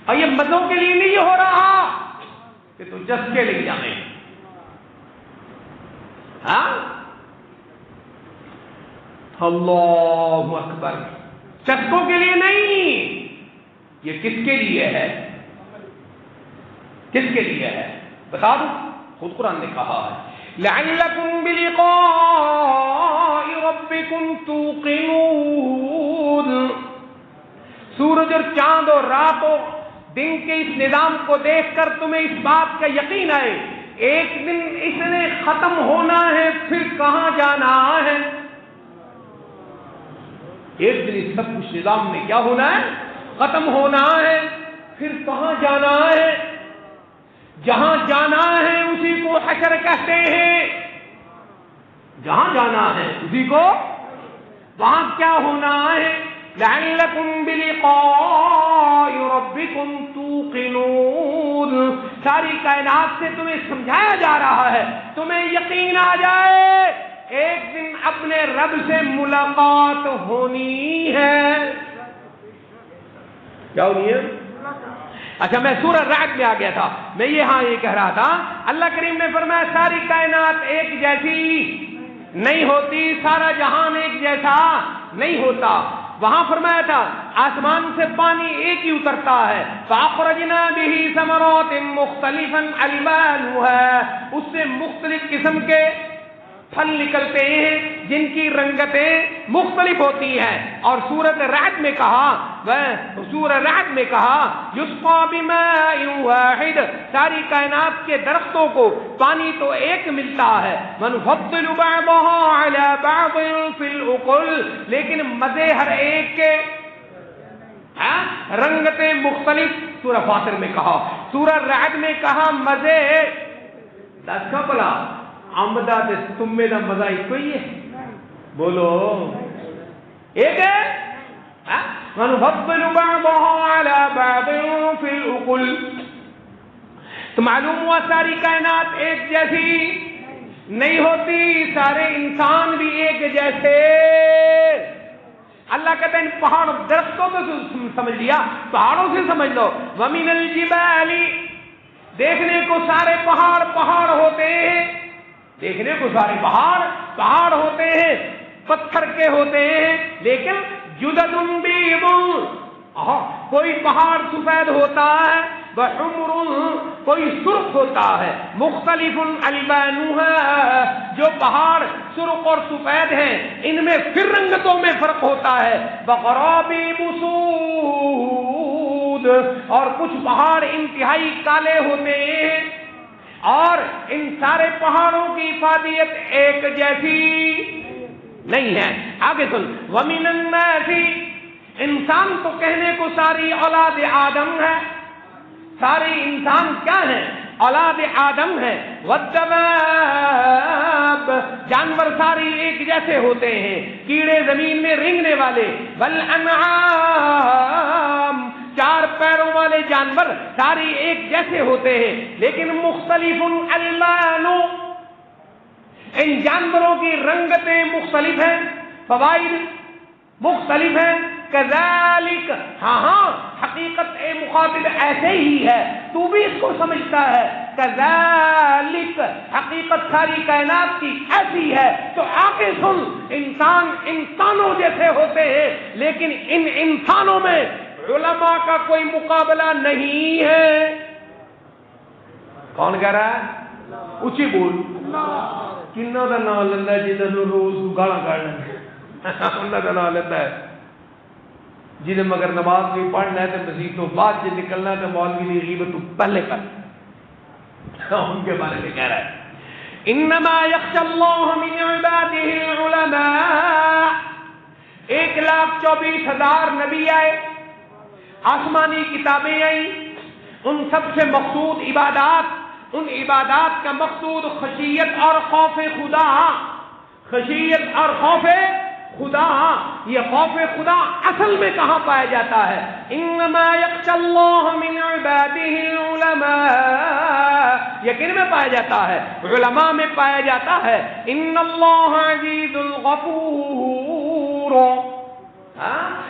اور یہ مزوں کے لیے نہیں ہو رہا کہ تو چسکے لے جائیں. ہاں اللہ اکبر، چسکوں کے لیے نہیں، یہ کس کے لیے ہے؟ کس کے لیے ہے بتا دو، خود قرآن نے کہا ہے لعلکم بلقاء ربکم توقنون. سورج اور چاند اور رات اور دن کے اس نظام کو دیکھ کر تمہیں اس بات کا یقین ہے ایک دن اس نے ختم ہونا ہے، پھر کہاں جانا ہے؟ ایک دن اس سب کچھ نظام میں کیا ہونا ہے؟ ختم ہونا ہے، پھر کہاں جانا ہے؟ جہاں جانا ہے اسی کو حشر کہتے ہیں. جہاں جانا ہے اسی کو، وہاں کیا ہونا ہے؟ لعلکم بلقاء ربکم توقنون. ساری کائنات سے تمہیں سمجھایا جا رہا ہے، تمہیں یقین آ جائے ایک دن اپنے رب سے ملاقات ہونی ہے. کیا ہونی ہے؟ اچھا، میں سورہ رعد میں آ گیا تھا، میں یہ کہہ رہا تھا اللہ کریم نے فرمایا ساری کائنات ایک جیسی نہیں ہوتی، سارا جہان ایک جیسا نہیں ہوتا. وہاں فرمایا تھا آسمان سے پانی ایک ہی اترتا ہے، فَأَخْرَجْنَا بِهِ ثَمَرَاتٍ مُخْتَلِفًا أَلْوَانُهَا، اس سے مختلف قسم کے پھل نکلتے ہیں جن کی رنگتیں مختلف ہوتی ہیں. اور سورۃ رعد میں کہا یسقى بماء واحد، ساری کائنات کے درختوں کو پانی تو ایک ملتا ہے. ونفضل بعضها على بعض في الأكل، لیکن مزے ہر ایک کے رنگتیں مختلف. سورہ فاطر میں کہا، سورہ رعد میں کہا مزے دس کا بلا امدا تے تمے دا مزہ ایک ہی ہے. بولو ایک ہے. ونفضل بعضها على بعض في الأكل. تو معلوم ہوا ساری کائنات ایک جیسی نہیں ہوتی، سارے انسان بھی ایک جیسے. اللہ کہتے ہیں پہاڑ درختوں کو سمجھ لیا، پہاڑوں سے سمجھ لو. ومن الجبال، دیکھنے کو سارے پہاڑ ہوتے ہیں، دیکھنے کو سارے پہاڑ ہوتے ہیں، پتھر کے ہوتے ہیں، لیکن جدد بیض، کوئی پہاڑ سفید ہوتا ہے، وحمر، کوئی سرخ ہوتا ہے. مختلف الوانها، جو پہاڑ سرخ اور سفید ہیں ان میں پھر رنگتوں میں فرق ہوتا ہے. وغرابیب سود، اور کچھ پہاڑ انتہائی کالے ہوتے ہیں. اور ان سارے پہاڑوں کی افادیت ایک جیسی نہیں ہے. آگے سن، وَمِنَ النَّاسِ، انسان تو کہنے کو ساری اولاد آدم ہے، سارے انسان کیا ہیں؟ اولاد آدم ہے. وَالدَّوَابُ، جانور ساری ایک جیسے ہوتے ہیں، کیڑے زمین میں رینگنے والے. وَالْأَنْعَامُ، چار پیروں والے جانور ساری ایک جیسے ہوتے ہیں، لیکن مختلف الوان، ان جانوروں کی رنگتیں مختلف ہیں، فوائد مختلف ہیں. کذالک، ہاں حقیقت مخاطب ایسے ہی ہے، تو بھی اس کو سمجھتا ہے. کذالک، حقیقت ساری کائنات کی ایسی ہے. تو آگے سن، انسان انسانوں جیسے ہوتے ہیں، لیکن ان انسانوں میں علماء کا کوئی مقابلہ نہیں ہے. کون کہہ رہا ہے؟ اونچی بول. کنہ دا نام لندا جنہاں نوں روز گالاں کڈ اللہ تعالیٰ لیتا ہے جنہیں مگر نماز بھی پڑھنا ہے تو مزید تو بعد سے نکلنا ہے تو مولوی نے غیبت تو پہلے کر ان کے بارے میں کہہ رہا ہے انما یخشی اللہ من عباده العلماء 1,24,000 نبی آئے آسمانی کتابیں آئیں ان سب سے مقصود عبادات ان عبادات کا مقصود خشیت اور خوف خدا خشیت اور خوف خدا یہ خوف خدا اصل میں کہاں پایا جاتا ہے انما یخشی اللہ من عباده العلماء یہ کن میں پایا جاتا ہے علماء میں پایا جاتا ہے ان اللہ عزیز الغفور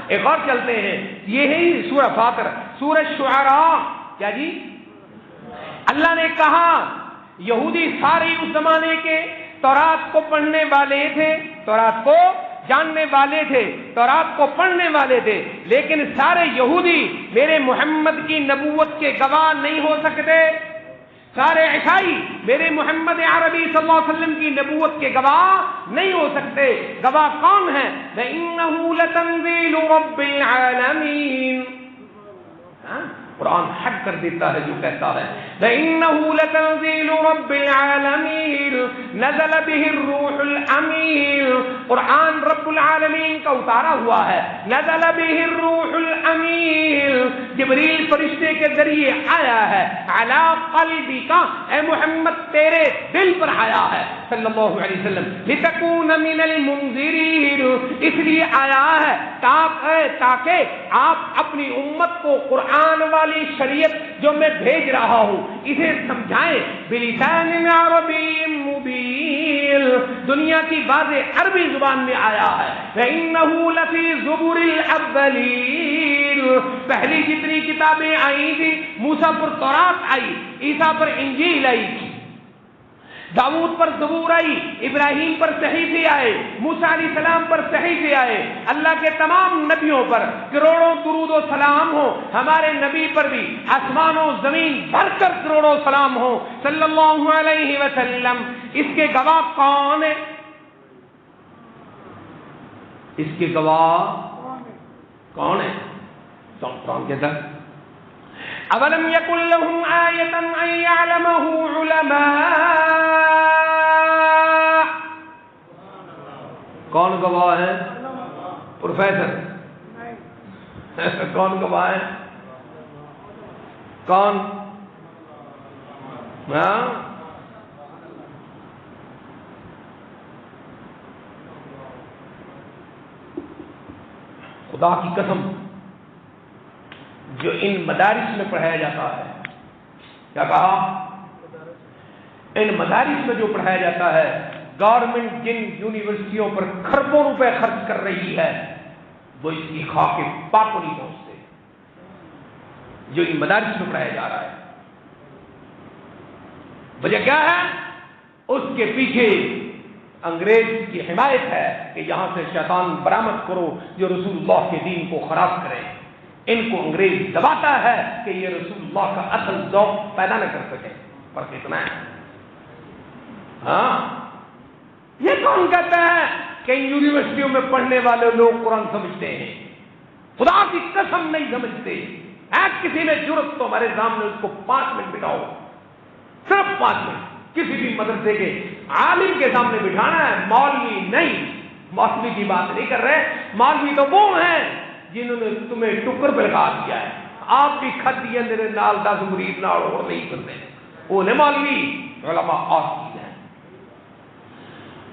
ایک اور چلتے ہیں یہ ہے سورہ فاطر سورہ شعراء کیا جی اللہ نے کہا یہودی سارے اس زمانے کے تورات کو پڑھنے والے تھے تورات کو جاننے والے تھے تورات کو پڑھنے والے تھے لیکن سارے یہودی میرے محمد کی نبوت کے گواہ نہیں ہو سکتے سارے عیسائی میرے محمد عربی صلی اللہ علیہ وسلم کی نبوت کے گواہ نہیں ہو سکتے گواہ کون ہے وَإِنَّهُ لَتَنزِيلُ رَبِّ الْعَالَمِينَ قرآن حق کر دیتا ہے جو کہتا ہے وَإِنَّهُ لَتَنزِيلُ رَبِّ الْعَالَمِينَ نَزَلَ بِهِ الرُّوحُ الْأَمِينُ قرآن رب العالمین کا اتارا ہوا ہے نزل بِهِ الرُّوحُ الْأَمِينُ جبریل فرشتے کے ذریعے آیا ہے عَلَى قَلْبِكَ اے محمد تیرے دل پر آیا ہے صلی اللہ علیہ وسلم لِتَكُونَ مِنَ الْمُنذِرِينَ اس لیے آیا ہے تاکہ آپ اپنی امت کو قرآن والی شریعت جو میں بھیج رہا ہوں اسے سمجھائیں بلسان عربی مبین دنیا کی واضح عربی زبان میں آیا ہے وَإِنَّهُ لَفِي زُبُرِ الْأَوَّلِينَ پہلی جتنی کتابیں آئی تھی موسیٰ پر تورات آئی عیسیٰ پر انجیل آئی داؤد پر زبور آئی ابراہیم پر صحیفے آئے موسیٰ علیہ السلام پر صحیفے آئے اللہ کے تمام نبیوں پر کروڑوں درود و سلام ہو ہمارے نبی پر بھی آسمان و زمین بھر کر کروڑوں سلام ہو صلی اللہ علیہ وسلم اس کے گواہ کون ہے اس کے گواہ کون ہے کون کہتا ہے اولم یکن لهم آیۃ ان یعلمہ علماء کون گواہ ہے پروفیسر کون گواہ ہے کون خدا کی قسم جو ان مدارس میں پڑھایا جاتا ہے کیا کہا ان مدارس میں جو پڑھایا جاتا ہے گورنمنٹ جن یونیورسٹیوں پر کھربوں روپے خرچ کر رہی ہے وہ اس کی خاک پاک کو نہیں پہنچتے جو ان مدارس میں پڑھایا جا رہا ہے وجہ کیا ہے اس کے پیچھے انگریز کی حمایت ہے کہ یہاں سے شیطان برآمد کرو جو رسول اللہ کے دین کو خراب کرے ان کو انگریز دباتا ہے کہ یہ رسول اللہ کا اصل ذوق پیدا نہ کر سکے پر کتنا ہے یہ کون کہتا ہے کہ یونیورسٹیوں میں پڑھنے والے لوگ قرآن سمجھتے ہیں خدا کی قسم نہیں سمجھتے کسی نے ضرورت تو ہمارے سامنے اس کو 5 منٹ بٹھاؤ صرف 5 منٹ کسی بھی مدرسے کے عالم کے سامنے بٹھانا ہے مولوی نہیں مولوی کی بات نہیں کر رہے مولوی تو وہ ہیں جنہوں نے تمہیں ٹکر پہ لگا دیا ہے آپ بھی کھد دیے میرے نال 10 مرید نال اور نہیں کرتے وہ نے مولوی علماء آسین ہے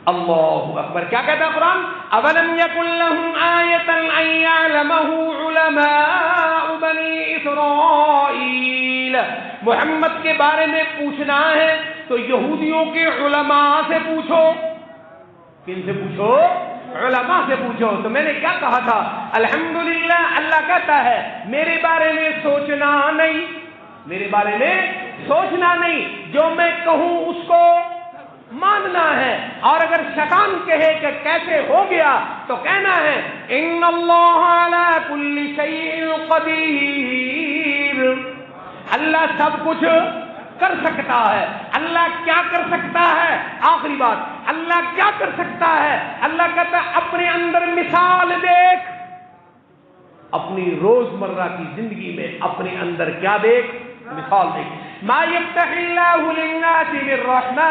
اللہ اکبر کیا کہتا ہے قرآن اولم یکن لهم آیۃ ان یعلمہ علماء بنی اسرائیل محمد کے بارے میں پوچھنا ہے تو یہودیوں کے علماء سے پوچھو کن سے پوچھو علماء سے پوچھو تو میں نے کیا کہا تھا الحمدللہ اللہ کہتا ہے میرے بارے میں سوچنا نہیں میرے بارے میں سوچنا نہیں جو میں کہوں اس کو ماننا ہے اور اگر شیطان کہے کہ کیسے ہو گیا تو کہنا ہے ان اللہ علی کل شیء قدیر اللہ سب کچھ کر سکتا ہے اللہ کیا کر سکتا ہے؟ آخری بات، اللہ کیا کر سکتا ہے؟ اللہ کہتا ہے اپنے اندر مثال دیکھ، اپنی روزمرہ کی زندگی میں اپنے اندر کیا دیکھ؟ مثال دیکھ. ما یفتح اللہ للناس من رحمہ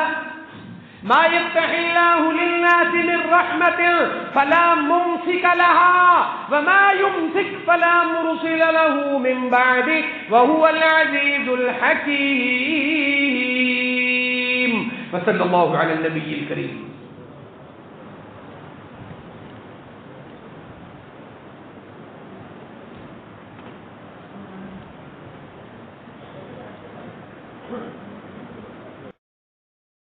ما يفتح الله للناس من رحمة فلا ممسك لها وما يمسك فلا مرسل له من بعده وهو العزيز الحكيم. وصلى الله على النبي الكريم.